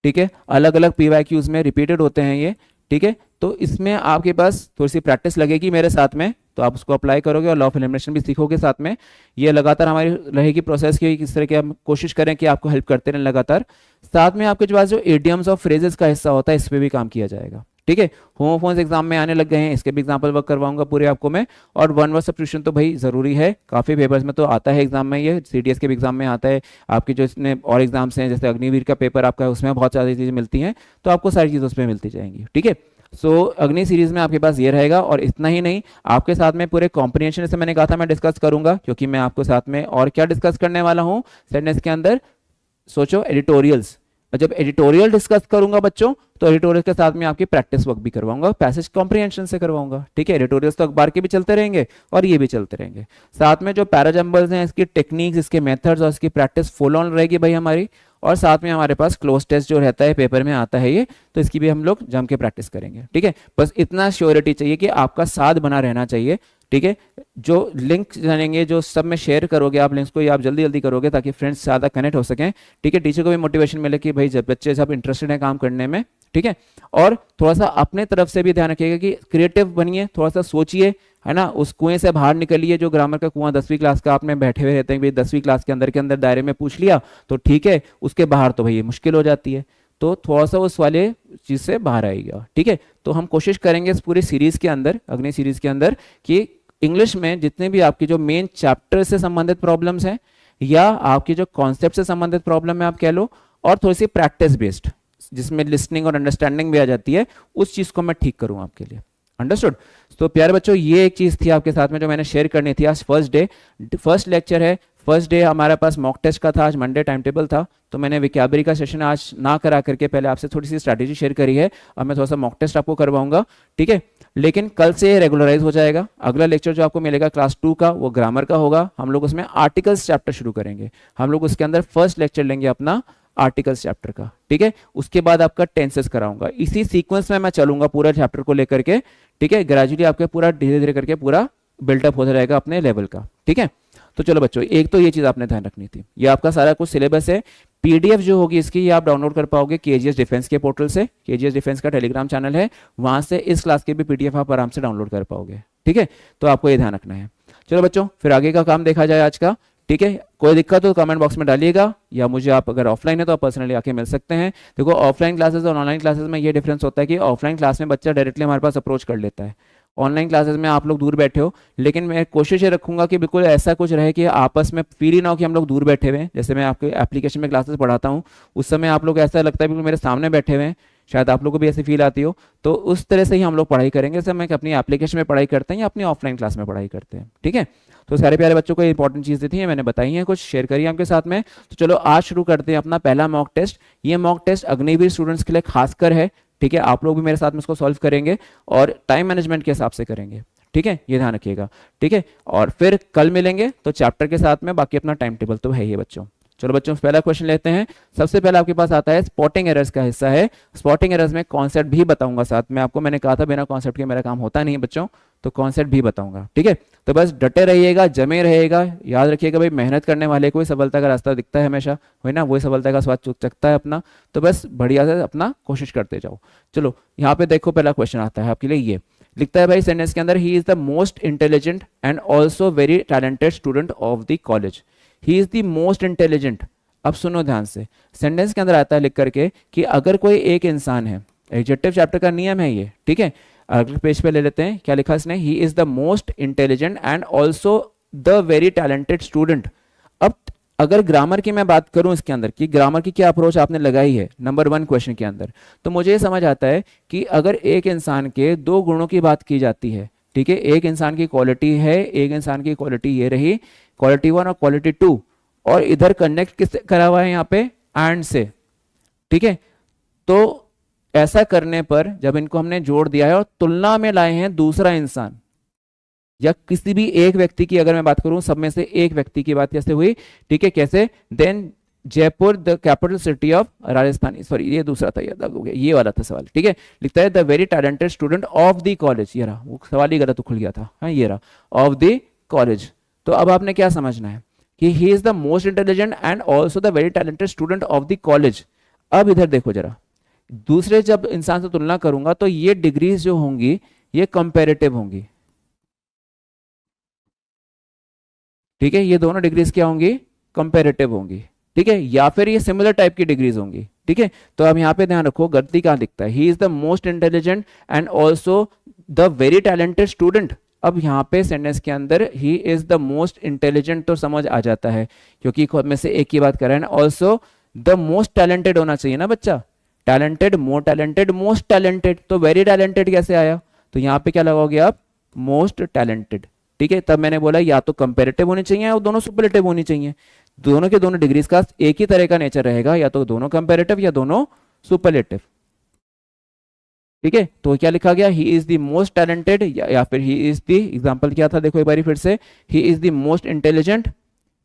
ठीक है। अलग अलग पीवाईक्यूज में रिपीटेड होते हैं ये। ठीक है। तो इसमें आपके पास थोड़ी सी प्रैक्टिस लगेगी मेरे साथ में, तो आप उसको अप्लाई करोगे और लॉ ऑफ एलिमिनेशन भी सीखोगे साथ में। ये लगातार हमारी रहेगी प्रोसेस की, किस तरह की हम कोशिश करें कि आपको हेल्प करते रहें लगातार। साथ में आपके पास जो एडियम्स और फ्रेजेस का हिस्सा होता है इस पर भी काम किया जाएगा। ठीक है। होमोफोन्स एग्जाम में आने लग गए हैं, इसके भी एग्जाम्पल वर्क करवाऊंगा पूरे आपको मैं। और वन वर्ड सब्स्टिट्यूशन तो भाई जरूरी है, काफी पेपर्स में तो आता है एग्जाम में, ये सीडीएस के भी एग्जाम में आता है। आपकी जो इसमें और एग्जाम्स हैं जैसे अग्निवीर का पेपर आपका है, उसमें बहुत सारी चीजें मिलती हैं, तो आपको सारी चीजें उसमें मिलती जाएंगी। ठीक है। सो अग्नि सीरीज में आपके पास ये रहेगा। और इतना ही नहीं, आपके साथ में पूरे कॉम्प्रिहेंशन, जैसे मैंने कहा था मैं डिस्कस करूंगा, क्योंकि मैं आपको साथ में और क्या डिस्कस करने वाला हूँ सेंटेंस के अंदर, सोचो एडिटोरियल्स। और जब एडिटोरियल डिस्कस करूंगा बच्चों, तो एडिटोरियल के साथ में आपकी प्रैक्टिस वर्क भी करवाऊंगा, पैसेज कॉम्प्रिहेंशन से करवाऊंगा। ठीक है। एडिटोरियल्स तो अखबार के भी चलते रहेंगे और ये भी चलते रहेंगे। साथ में जो पैराजम्बल्स हैं, इसकी टेक्निक्स, इसके मेथड्स और इसकी प्रैक्टिस फुल ऑन रहेगी भाई हमारी। और साथ में हमारे पास क्लोज टेस्ट जो रहता है पेपर में आता है ये, तो इसकी भी हम लोग जम के प्रैक्टिस करेंगे। ठीक है। बस इतना श्योरिटी चाहिए कि आपका साथ बना रहना चाहिए। ठीक है। जो लिंक जानेंगे, जो सब में शेयर करोगे आप लिंक्स को, ये आप जल्दी जल्दी करोगे ताकि फ्रेंड्स ज़्यादा कनेक्ट हो सकें। ठीक है। टीचर को भी मोटिवेशन मिले कि भाई जब बच्चे सब इंटरेस्टेड हैं काम करने में। ठीक है। और थोड़ा सा अपने तरफ से भी ध्यान रखिएगा कि क्रिएटिव बनिए, थोड़ा सा सोचिए, है ना, उस कुएं से बाहर निकलिए जो ग्रामर का कुआं 10वीं क्लास का आपने बैठे हुए रहते हैं, भाई 10वीं क्लास के अंदर दायरे में पूछ लिया तो ठीक है, उसके बाहर तो भाई ये मुश्किल हो जाती है। तो थोड़ा सा उस वाले चीज़ से बाहर आएगा। ठीक है। तो हम कोशिश करेंगे इस पूरी सीरीज के अंदर, अग्नि सीरीज के अंदर, कि इंग्लिश में जितने भी आपकी जो मेन चैप्टर से संबंधित प्रॉब्लम्स हैं या आपकी जो कॉन्सेप्ट से संबंधित प्रॉब्लम है आप कह लो, और थोड़ी सी प्रैक्टिस बेस्ड जिसमें लिसनिंग और अंडरस्टैंडिंग भी आ जाती है, उस चीज़ को मैं ठीक करूँ आपके लिए। अंडरस्टूड। तो प्यारे बच्चों, ये एक चीज़ थी आपके साथ में जो मैंने शेयर करनी थी। आज फर्स्ट डे, फर्स्ट लेक्चर है, फर्स्ट डे हमारे पास मॉक टेस्ट का था, आज मंडे टाइम टेबल था, तो मैंने विकैबरी का सेशन आज ना करा करके पहले आपसे थोड़ी सी स्ट्रैटेजी शेयर करी है। अब मैं थोड़ा सा मॉक टेस्ट आपको करवाऊंगा। ठीक है। लेकिन कल से रेगुलराइज हो जाएगा। अगला लेक्चर जो आपको मिलेगा क्लास 2 का, वो ग्रामर का होगा। हम लोग उसमें आर्टिकल्स चैप्टर शुरू करेंगे। हम लोग उसके अंदर फर्स्ट लेक्चर लेंगे अपना आर्टिकल्स चैप्टर का। ठीक है। उसके बाद आपका टेंसेस कराऊंगा। इसी सीक्वेंस में मैं चलूंगा पूरा चैप्टर को लेकर के। ठीक है। ग्रेजुअली आपके पूरा धीरे धीरे करके पूरा बिल्डअप होता रहेगा अपने लेवल का। ठीक है। तो चलो बच्चों, एक तो ये चीज आपने ध्यान रखनी थी। ये आपका सारा कुछ सिलेबस है। पीडीएफ जो होगी इसकी, ये आप डाउनलोड कर पाओगे केजीएस डिफेंस के पोर्टल से। केजीएस डिफेंस का टेलीग्राम चैनल है, वहां से इस क्लास के भी पीडीएफ आप आराम से डाउनलोड कर पाओगे। ठीक है। तो आपको ये ध्यान रखना है। चलो बच्चों, फिर आगे का काम देखा जाए आज का। ठीक है, कोई दिक्कत हो कमेंट बॉक्स में डालिएगा, या मुझे आप अगर ऑफलाइन है तो आप पर्सनली आके मिल सकते हैं। देखो ऑफलाइन क्लासेस और ऑनलाइन क्लासेस में ये डिफरेंस होता है कि ऑफलाइन क्लास में बच्चा डायरेक्टली हमारे पास अप्रोच कर लेता है, ऑनलाइन क्लासेस में आप लोग दूर बैठे हो। लेकिन मैं कोशिश ये रखूंगा कि बिल्कुल ऐसा कुछ रहे कि आपस में फील ही ना हो कि हम लोग दूर बैठे हुए हैं। जैसे मैं आपके एप्लीकेशन में क्लासेस पढ़ाता हूँ, उस समय आप लोग ऐसा लगता है बिल्कुल मेरे सामने बैठे हुए हैं, शायद आप लोगों को भी ऐसी फील आती हो। तो उस तरह से ही हम लोग पढ़ाई करेंगे, जैसे हम अपनी एप्लीकेशन में पढ़ाई करते हैं या अपनी ऑफलाइन क्लास में पढ़ाई करते हैं। ठीक है, तो सारे प्यारे बच्चों को इंपॉर्टेंट चीज़ें थी मैंने बताई हैं, कुछ शेयर करिए आपके साथ में। तो चलो आज शुरू करते हैं अपना पहला मॉक टेस्ट। ये मॉक टेस्ट अग्निवीर स्टूडेंट्स के लिए खासकर है। ठीक है, आप लोग भी मेरे साथ में इसको सॉल्व करेंगे और टाइम मैनेजमेंट के हिसाब से करेंगे। ठीक है, ये ध्यान रखिएगा। ठीक है, और फिर कल मिलेंगे तो चैप्टर के साथ में, बाकी अपना टाइम टेबल तो है ही बच्चों। चलो बच्चों पहला क्वेश्चन लेते हैं। सबसे पहले आपके पास आता है स्पॉटिंग एरर्स का हिस्सा है। स्पॉटिंग एरर्स में कॉन्सेप्ट भी बताऊंगा साथ में आपको, मैंने कहा था बिना कॉन्सेप्ट के मेरा काम होता नहीं है बच्चों, तो कॉन्सेप्ट भी बताऊंगा। ठीक है, तो बस डटे रहिएगा, जमे रहेगा, याद रखिएगा भाई मेहनत करने वाले को ही सफलता का रास्ता दिखता है हमेशा, है ना, वही सफलता का स्वाद चूक सकता है अपना। तो बस बढ़िया से अपना कोशिश करते जाओ। चलो यहाँ पे देखो पहला क्वेश्चन आता है आपके लिए, ये लिखता है भाई सेंटेंस के अंदर, he is the most intelligent and also very talented student of the college. He is the most intelligent. अब सुनो ध्यान से, सेंटेंस के अंदर आता है लिख करके कि अगर कोई एक इंसान है, एडजेक्टिव चैप्टर का नियम है ये। ठीक है, अगले पेज पे ले लेते हैं, क्या लिखा इसने, he is the most intelligent and also the very talented student. अब अगर ग्रामर की मैं बात करूं इसके अंदर कि ग्रामर की क्या अप्रोच आपने लगाई है नंबर 1 क्वेश्चन के अंदर, तो मुझे ये समझ आता है कि अगर एक इंसान के 2 गुणों की बात की जाती है, ठीक है, एक इंसान की क्वालिटी है, एक इंसान की क्वालिटी ये रही क्वालिटी 1 और क्वालिटी 2, और इधर कनेक्ट किससे करा हुआ है यहाँ पे, एंड से। ठीक है, तो ऐसा करने पर जब इनको हमने जोड़ दिया है और तुलना में लाए हैं दूसरा इंसान या किसी भी एक व्यक्ति की, अगर मैं बात करूं सब में से एक व्यक्ति की बात कैसे हुई, ठीक है, कैसे, then Jaipur the capital city of Rajasthan, sorry ये दूसरा था, याद हो गया, ये वाला था सवाल। ठीक है, लिखता है the very talented student of the college, ये रहा, वो सवाल ही गलत खुल गया था, हाँ ये रहा, ऑफ द कॉलेज। तो अब आपने क्या समझना है कि he is the most intelligent and also the very talented student of the college. अब इधर देखो जरा, दूसरे जब इंसान से तुलना करूंगा तो ये डिग्रीज जो होंगी ये कंपैरेटिव होंगी। ठीक है, ये दोनों डिग्रीज क्या होंगी, कंपैरेटिव होंगी। ठीक है, या फिर ये सिमिलर टाइप की डिग्रीज होंगी। ठीक है, तो अब यहाँ पे ध्यान रखो गलती कहाँ दिखता है, he is the most intelligent and also the very talented student. अब यहाँ पे सेंटेंस के अंदर he is the most intelligent तो समझ आ जाता है क्योंकि खुद में से एक की बात कर रहे हैं, ऑल्सो द मोस्ट टैलेंटेड होना चाहिए ना बच्चा, टैलेंटेड, मोर टैलेंटेड, मोस्ट टैलेंटेड, तो वेरी टैलेंटेड कैसे आया, तो यहाँ पे क्या लगाओगे आप, मोस्ट टैलेंटेड। ठीक है, तब मैंने बोला या तो कंपैरेटिव होनी चाहिए या दोनों सुपरलेटिव होनी चाहिए, दोनों के दोनों डिग्रीज का एक ही तरह का नेचर रहेगा, या तो दोनों कंपैरेटिव या दोनों सुपरलेटिव। ठीक है, तो क्या लिखा गया, he is the most talented या फिर ही इज द, एग्जांपल क्या था देखो एक बार फिर से, he is the most intelligent.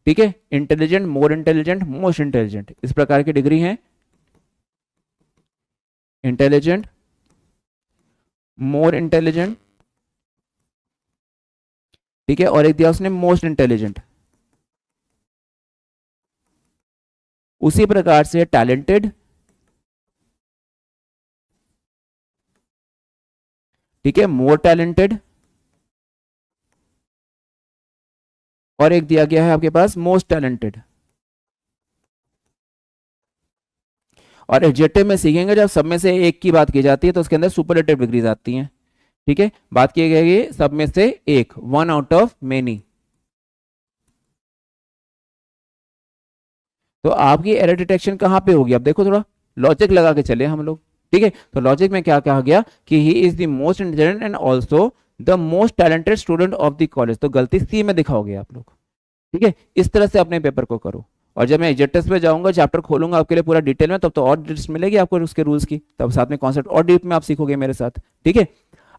ठीक है, intelligent, more intelligent, most intelligent, इस प्रकार की डिग्री है, इंटेलिजेंट, मोर इंटेलिजेंट। ठीक है, और एक दिया उसने मोस्ट इंटेलिजेंट। उसी प्रकार से टैलेंटेड, ठीक है, मोर टैलेंटेड, और एक दिया गया है आपके पास मोस्ट टैलेंटेड। और एडजेक्टिव में सीखेंगे जब सब में से एक की बात की जाती है तो उसके अंदर सुपरलेटिव डिग्रीज आती हैं। ठीक है, बात की गई सब में से एक, 1 आउट ऑफ मेनी। तो आपकी एरर डिटेक्शन कहां पे होगी, अब देखो थोड़ा लॉजिक लगा के चले हम लोग। ठीक है, तो लॉजिक में क्या कहा गया कि he is the most intelligent and also the most talented student of the college, तो गलती सी में दिखाओगे आप लोग। ठीक है, इस तरह से अपने पेपर को करो, और जब मैं एडजेक्टिव्स पे जाऊंगा चैप्टर खोलूंगा आपके लिए पूरा डिटेल में, तब तो और डिटेल्स मिलेगी आपको उसके रूल्स की, तब साथ में कॉन्सेप्ट और डीप में आप सीखोगे मेरे साथ। ठीक है,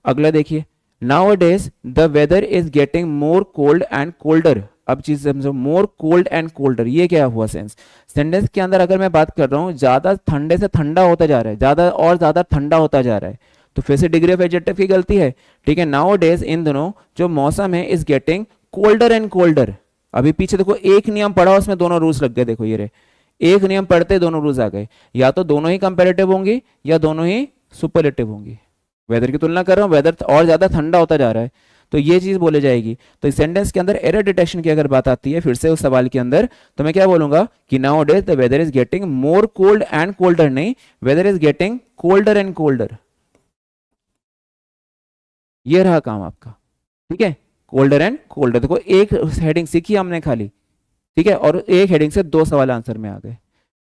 अगला देखिए, nowadays the weather is getting more cold and colder. अब चीज समझो, मोर कोल्ड एंड कोल्डर, ये क्या हुआ सेंटेंस के अंदर अगर मैं बात कर रहा हूँ ज्यादा ठंडे से ठंडा होता जा रहा है, ज्यादा और ज्यादा ठंडा होता जा रहा है, तो फिर से डिग्री ऑफ एडजेक्टिव की गलती है। ठीक है, नाउअडेज इन दोनों जो मौसम है is getting colder and colder. अभी पीछे देखो एक नियम पढ़ा उसमें दोनों रूल्स लग गए, देखो ये रहे, एक नियम पढ़ते दोनों रूल्स आ गए, या तो दोनों ही कंपैरेटिव होंगी या दोनों ही सुपरलेटिव होंगी। वेदर की तुलना कर रहा हूं, वेदर और ज्यादा ठंडा होता जा रहा है, तो ये चीज बोले जाएगी। तो इस सेंटेंस के अंदर एरर डिटेक्शन की अगर बात आती है फिर से उस सवाल के अंदर, तो मैं क्या बोलूंगा कि nowadays the weather is getting more cold and colder, नहीं, weather is getting colder and colder. ये रहा काम आपका, ठीक है, कोल्डर एंड कोल्डर। देखो एक हेडिंग सीखी हमने खाली, ठीक है, और एक हेडिंग से 2 सवाल आंसर में आ गए,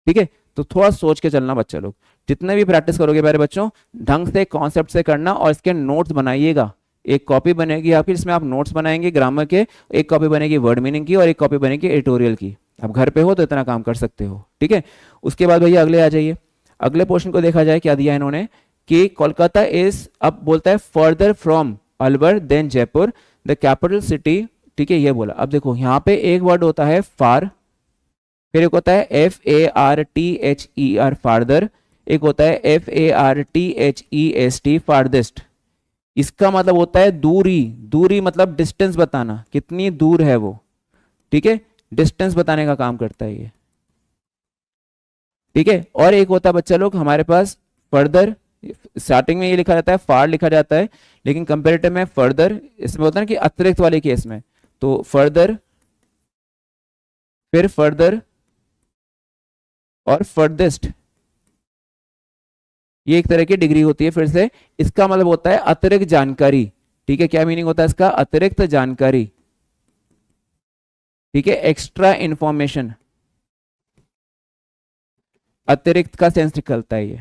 ठीक है। तो थोड़ा सोच के चलना बच्चा लोग, जितने भी प्रैक्टिस करोगे प्यारे बच्चों, ढंग से कॉन्सेप्ट से करना और इसके नोट्स बनाइएगा। एक कॉपी बनेगी आपकी जिसमें आप नोट्स बनाएंगे ग्रामर के, एक कॉपी बनेगी वर्ड मीनिंग की और एक कॉपी बनेगी एडिटोरियल की। आप घर पे हो तो इतना काम कर सकते हो, ठीक है। उसके बाद भैया अगले आ जाइए, अगले पोर्शन को देखा जाए क्या दिया इन्होंने कि कोलकाता इज, अब बोलता है further from Alwar then Jaipur the capital city, ठीक है, ये बोला। अब देखो यहाँ पे एक वर्ड होता है फार, फिर एक होता है FARTHER फार्दर, एक होता है FARTHEST फार्देस्ट। इसका मतलब होता है दूरी, दूरी मतलब डिस्टेंस बताना, कितनी दूर है वो, ठीक है, डिस्टेंस बताने का काम करता है ये, ठीक है। और एक होता है बच्चा लोग हमारे पास फर्दर, स्टार्टिंग में ये लिखा जाता है फार लिखा जाता है, लेकिन कंपेरेटिव में फर्दर, इसमें होता है ना कि अतिरिक्त वाले केस में, तो फर्दर, फिर फर्दर और फर्देस्ट, ये एक तरह की डिग्री होती है। फिर से इसका मतलब होता है अतिरिक्त जानकारी, ठीक है, क्या मीनिंग होता है इसका, अतिरिक्त जानकारी, ठीक है, एक्स्ट्रा इंफॉर्मेशन, अतिरिक्त का सेंस निकलता है ये,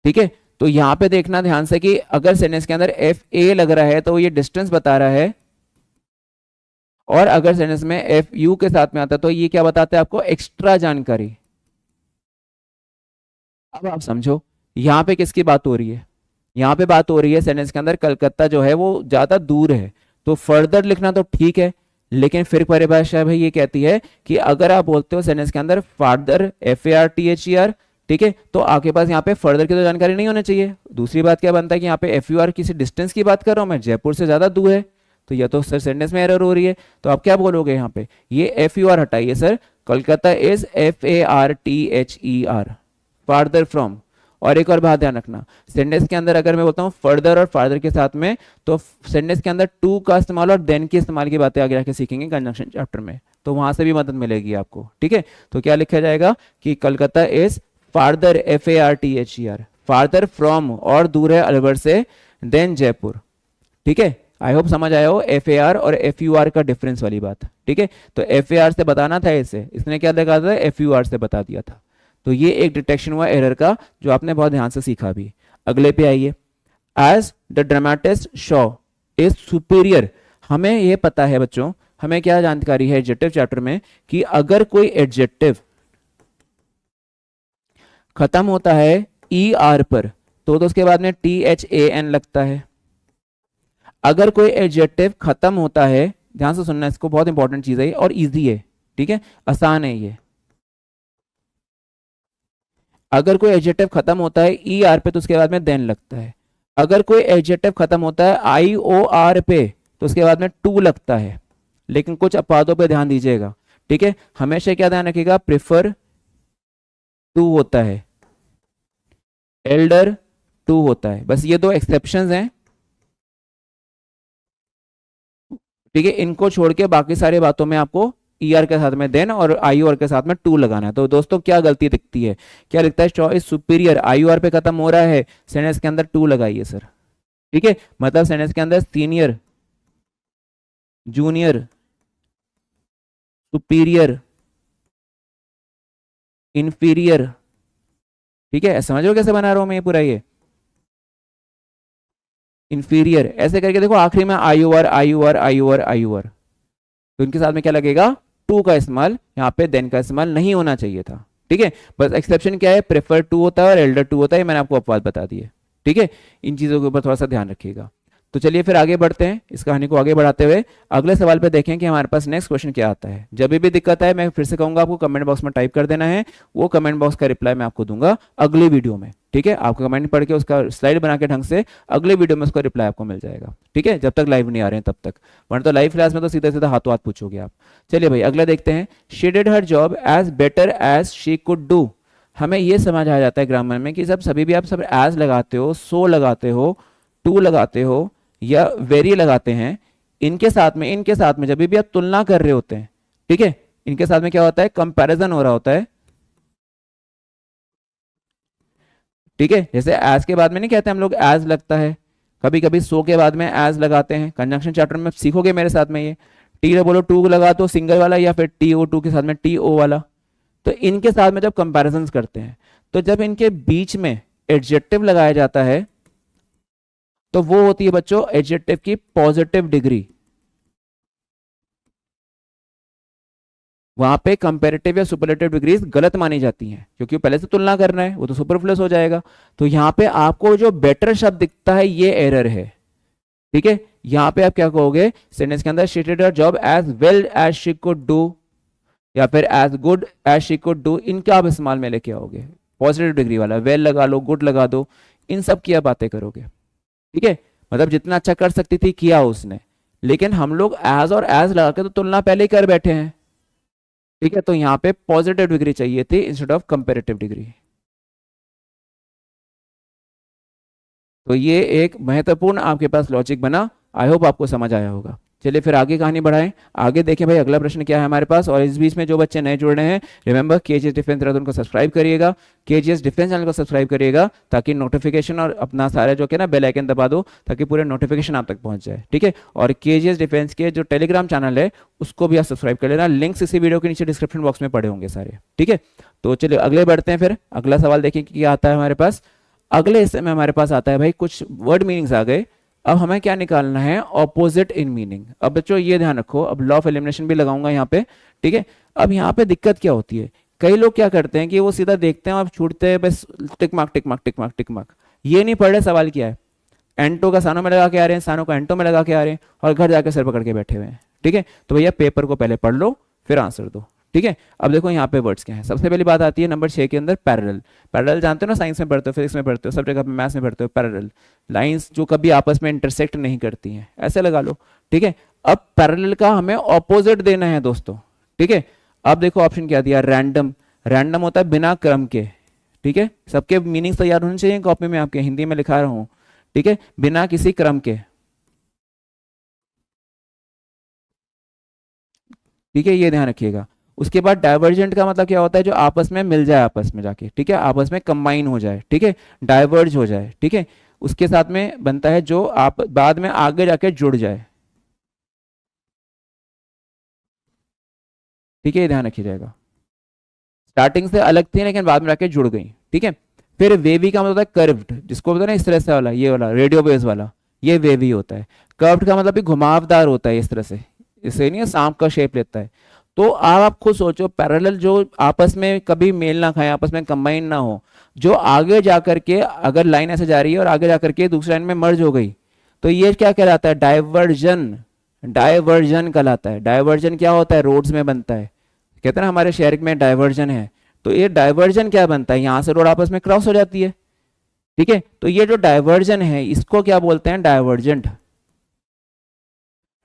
ठीक है। तो यहां पे देखना ध्यान से कि अगर सेंटेंस के अंदर FA लग रहा है तो ये डिस्टेंस बता रहा है, और अगर सेंटेंस में FU के साथ में आता है तो ये क्या बताता है आपको, एक्स्ट्रा जानकारी। अब आप समझो यहां पे किसकी बात हो रही है, यहां पे बात हो रही है सेंटेंस के अंदर कलकत्ता जो है वो ज्यादा दूर है, तो फर्दर लिखना तो ठीक है, लेकिन फिर परिभाषा भाई ये कहती है कि अगर आप बोलते हो सेंटेंस के अंदर फार्दर FARTHER, ठीक है, तो आपके पास यहाँ पे फर्दर की तो जानकारी नहीं होनी चाहिए। दूसरी बात क्या बनता है कि यहाँ पे FUR किसी डिस्टेंस की बात कर रहा हूं मैं, जयपुर से ज्यादा दूर है, तो यह तो सर सेंटेंस में एरर हो रही है। तो आप क्या बोलोगे यहाँ पे, ये FUR हटाइए sir, Kolkata is FARTHER farther from. और एक और बात ध्यान रखना, सेंटेंस के अंदर अगर मैं बोलता हूँ फर्दर और फार्दर के साथ में, तो सेंटेंस के अंदर टू का इस्तेमाल और देन के इस्तेमाल की बातें आगे जाके सीखेंगे कंजंक्शन चैप्टर में, तो वहां से भी मदद मिलेगी आपको, ठीक है। तो क्या लिखा जाएगा कि Calcutta is farther FARTHER farther from, और दूर है अलवर से, देन जयपुर, ठीक है। आई होप समझ आया हो FAR और FUR का डिफरेंस वाली बात, ठीक है। तो FAR से बताना था इसे, इसने क्या लगा था, FUR से बता दिया था। तो ये एक डिटेक्शन हुआ एरर का जो आपने बहुत ध्यान से सीखा भी। अगले पे आइए, as the dramatist show is superior. हमें ये पता है बच्चों, हमें क्या जानकारी है एडजेक्टिव चैप्टर में कि अगर कोई एडजेक्टिव खत्म होता है ER पर तो उसके बाद में THAN लगता है। अगर कोई एडजेक्टिव खत्म होता है, ध्यान से सुनना इसको, बहुत इंपॉर्टेंट चीज है और इजी है, ठीक है, आसान है ये। अगर कोई एडजेक्टिव खत्म होता है ER पे तो उसके बाद में देन लगता है। अगर कोई एडजेक्टिव खत्म होता है IOR पे तो उसके बाद में टू लगता है। लेकिन कुछ अपवादों पे ध्यान दीजिएगा, ठीक है, हमेशा क्या ध्यान रखिएगा, प्रेफर टू होता है, एल्डर टू होता है, बस ये 2 एक्सेप्शंस हैं, ठीक है। इनको छोड़ के बाकी सारी बातों में आपको ER के साथ में देन और IOR के साथ में टू लगाना है। तो दोस्तों क्या गलती दिखती है, क्या दिखता है, चॉइस सुपीरियर IOR पे खत्म हो रहा है, सेंटेंस के अंदर टू लगाइए सर, ठीक है। मतलब सेंटेंस के अंदर सीनियर, जूनियर, सुपीरियर, इंफीरियर, ठीक है, समझो कैसे बना रहा हूं मैं ये पूरा, ये इंफीरियर ऐसे करके देखो, आखिरी में IOR IOR IOR IOR, तो इनके साथ में क्या लगेगा, टू का इस्तेमाल, यहाँ पे देन का इस्तेमाल नहीं होना चाहिए था, ठीक है। बस एक्सेप्शन क्या है, प्रेफर टू होता है और एल्डर टू होता है, मैंने आपको अपवाद बता दिए, ठीक है। इन चीजों के ऊपर थोड़ा सा ध्यान रखिएगा। तो चलिए फिर आगे बढ़ते हैं, इस कहानी को आगे बढ़ाते हुए अगले सवाल पे देखें कि हमारे पास नेक्स्ट क्वेश्चन क्या आता है। जब भी दिक्कत है मैं फिर से कहूंगा आपको कमेंट बॉक्स में टाइप कर देना है, वो कमेंट बॉक्स का रिप्लाई मैं आपको दूंगा अगली वीडियो में, ठीक है। आपका कमेंट पढ़ के उसका स्लाइड बना के ढंग से अगले वीडियो में उसका रिप्लाई आपको मिल जाएगा, ठीक है, जब तक लाइव नहीं आ रहे हैं तब तक, वरना तो लाइव क्लास में तो सीधा सीधा हाथों हाथ पूछोगे आप। चलिए भाई अगला देखते हैं, she did her job as better as she could do. हमें ये समझ आ जाता है ग्रामर में कि जब सभी भी आप सब एज लगाते हो, सो लगाते हो, टू लगाते हो, या वेरी लगाते हैं, इनके साथ में जब भी आप तुलना कर रहे होते हैं, ठीक है, इनके साथ में क्या होता है, कंपैरिजन हो रहा होता है, ठीक है। जैसे एज के बाद में नहीं कहते हम लोग एज लगता है, कभी कभी सो के बाद में एज लगाते हैं, कंजंक्शन चैप्टर में सीखोगे मेरे साथ में ये, टी बोलो टू लगा तो सिंगल वाला, या फिर टी ओ टू के साथ में टी ओ वाला। तो इनके साथ में जब कंपैरिजन करते हैं, तो जब इनके बीच में एडजेक्टिव लगाया जाता है, तो वो होती है बच्चों एडजेक्टिव की पॉजिटिव डिग्री। वहां पे कंपैरेटिव या सुपरलेटिव डिग्रीज गलत मानी जाती हैं, क्योंकि पहले से तुलना करना है, वो तो सुपरफ्लुअस हो जाएगा। तो यहाँ पे आपको जो बेटर शब्द दिखता है ये एरर है, ठीक है। यहाँ पे आप क्या कहोगे सेंटेंस के अंदर, she did her job as well as she could do, या फिर as good as she could do, इनका आप इस्तेमाल में लेके आओगे, पॉजिटिव डिग्री वाला, वेल लगा लो, गुड लगा दो, इन सब की आप बातें करोगे, ठीक है। मतलब जितना अच्छा कर सकती थी किया उसने, लेकिन हम लोग एज और एज लगा के तो तुलना पहले ही कर बैठे हैं, ठीक है। तो यहाँ पे पॉजिटिव डिग्री चाहिए थी इंस्टेड ऑफ कंपेरेटिव डिग्री। तो ये एक महत्वपूर्ण आपके पास लॉजिक बना, आई होप आपको समझ आया होगा। चलिए फिर आगे कहानी बढ़ाएं, आगे देखें भाई अगला प्रश्न क्या है हमारे पास। और इस बीच में जो बच्चे नए जुड़ रहे हैं, रिमेंबर केजीएस डिफेंस देहरादून को सब्सक्राइब करिएगा, केजीएस डिफेंस चैनल को सब्सक्राइब करिएगा, ताकि नोटिफिकेशन और अपना सारे जो कि ना बेल आइकन दबा दो, ताकि पूरे नोटिफिकेशन आप तक पहुंच जाए, ठीक है। और केजीएस डिफेंस के जो टेलीग्राम चैनल है उसको भी आप सब्सक्राइब कर लेना, लिंक्स इसी वीडियो के नीचे डिस्क्रिप्शन बॉक्स में पड़े होंगे सारे, ठीक है। तो चलिए अगले बढ़ते हैं, फिर अगला सवाल देखें कि क्या आता है हमारे पास। अगले हिस्से में हमारे पास आता है भाई कुछ वर्ड मीनिंग्स आ गए, अब हमें क्या निकालना है, ऑपोजिट इन मीनिंग। अब बच्चों ये ध्यान रखो, अब लॉ ऑफ एलिमिनेशन भी लगाऊंगा यहाँ पे, ठीक है। अब यहाँ पे दिक्कत क्या होती है, कई लोग क्या करते हैं कि वो सीधा देखते हैं और छूटते हैं, बस tick mark tick mark tick mark tick mark, ये नहीं पढ़ रहे सवाल क्या है। एंटो का सानों में लगा के आ रहे हैं, सानों का एंटो में लगा के आ रहे हैं, और घर जाकर सिर पकड़ के बैठे हुए हैं, ठीक है। तो भैया पेपर को पहले पढ़ लो फिर आंसर दो, ठीक है। अब देखो यहाँ पे वर्ड्स क्या है, सबसे पहली बात आती है नंबर 6 के अंदर पैरेलल। पैरेलल जानते हो ना, साइंस में पढ़ते हो, फिजिक्स में पढ़ते हो, सब जगह पे मैथ्स में पढ़ते हो, पैरेलल लाइंस जो कभी आपस में इंटरसेक्ट नहीं करती हैं, ऐसे लगा लो, ठीक है। अब पैरेलल का हमें ऑपोजिट देना है दोस्तों, ठीक है। अब देखो ऑप्शन क्या दिया, रैंडम। रैंडम होता है बिना क्रम के, ठीक है। सबके मीनिंग्स तैयार होने चाहिए कॉपी में, आपके हिंदी में लिखा रहा हूं, ठीक है, बिना किसी क्रम के, ठीक है, ये ध्यान रखिएगा। उसके बाद डाइवर्जेंट का मतलब क्या होता है, जो आपस में मिल जाए, आपस में जाके, ठीक है, आपस में कंबाइन हो जाए, ठीक है, डाइवर्ज हो जाए, ठीक है। उसके साथ में बनता है जो आप बाद में आगे जाके जुड़ जाए, ठीक है, ये ध्यान रखिए जाएगा। स्टार्टिंग से अलग थी लेकिन बाद में जाके जुड़ गई, ठीक है। फिर वेवी का मतलब होता है कर्व्ड, जिसको बोलते हैं ना इस तरह से वाला, ये वाला रेडियो वेव्स वाला, ये वेवी होता है। कर्व्ड का मतलब भी घुमावदार होता है, इस तरह से, इससे नहीं है, सांप का शेप लेता है। तो आप खुद सोचो, पैरेलल जो आपस में कभी मेल ना खाए, आपस में कंबाइन ना हो, जो आगे जाकर के अगर लाइन ऐसे जा रही है और आगे जाकर के दूसरी लाइन में मर्ज हो गई, तो ये क्या कहलाता है, डाइवर्जन। डाइवर्जन कहलाता है। डाइवर्जन क्या होता है, रोड्स में बनता है, कहते हैं ना हमारे शहर में डाइवर्जन है, तो ये डाइवर्जन क्या बनता है, यहां से रोड आपस में क्रॉस हो जाती है, ठीक है। तो ये जो डाइवर्जन है इसको क्या बोलते हैं, डाइवर्जेंट।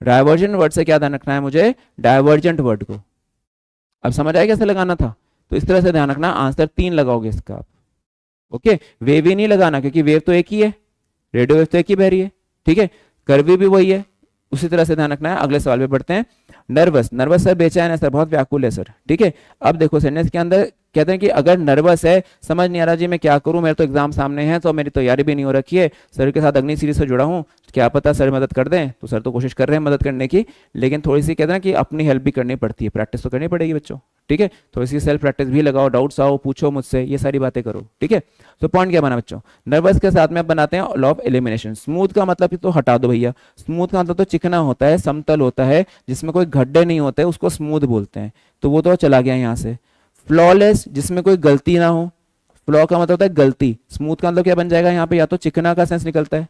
डाइवर्जेंट वर्ड से क्या ध्यान रखना है मुझे, डाइवर्जेंट वर्ड को। अब समझ आया कैसे लगाना था, तो इस तरह से ध्यान रखना, आंसर 3 लगाओगे इसका आप, ओके। वेव ही नहीं लगाना, क्योंकि वेव तो एक ही है, रेडियो वेव तो एक ही बह रही है, ठीक है, कर्वी भी वही है, उसी तरह से ध्यान रखना है। अगले सवाल पे बढ़ते हैं। नर्वस, नर्वस सर बेचैन है सर, बहुत व्याकुल है सर, ठीक है। अब देखो सेंटेंस के अंदर कहते हैं कि अगर नर्वस है, समझ नहीं आ रहा जी मैं क्या करूं, मेरे तो एग्जाम सामने है, तो मेरी तैयारी भी नहीं हो रखी है, सर के साथ अग्नि सीरीज से जुड़ा हूं, क्या पता सर मदद कर दें, तो सर तो कोशिश कर रहे हैं मदद करने की, लेकिन थोड़ी सी कहते हैं कि अपनी हेल्प भी करनी पड़ती है, प्रैक्टिस तो करनी पड़ेगी बच्चों, ठीक है। थोड़ी सी सेल्फ प्रैक्टिस भी लगाओ, डाउट्स आओ पूछो मुझसे, ये सारी बातें करो, ठीक है। तो पॉइंट क्या बना बच्चों, नर्वस के साथ में आप बनाते हैं लॉ ऑफ एलिमिनेशन। स्मूथ का मतलब तो हटा दो भैया, स्मूथ का मतलब तो चिकना होता है, समतल होता है, जिसमें कोई गड्ढे नहीं होते, उसको स्मूथ बोलते हैं, तो वो तो चला गया यहाँ से। फ्लॉलेस, जिसमें कोई गलती ना हो, फ्लॉ का मतलब होता है गलती, स्मूथ का मतलब क्या बन जाएगा यहाँ पे, या तो चिकना का सेंस निकलता है,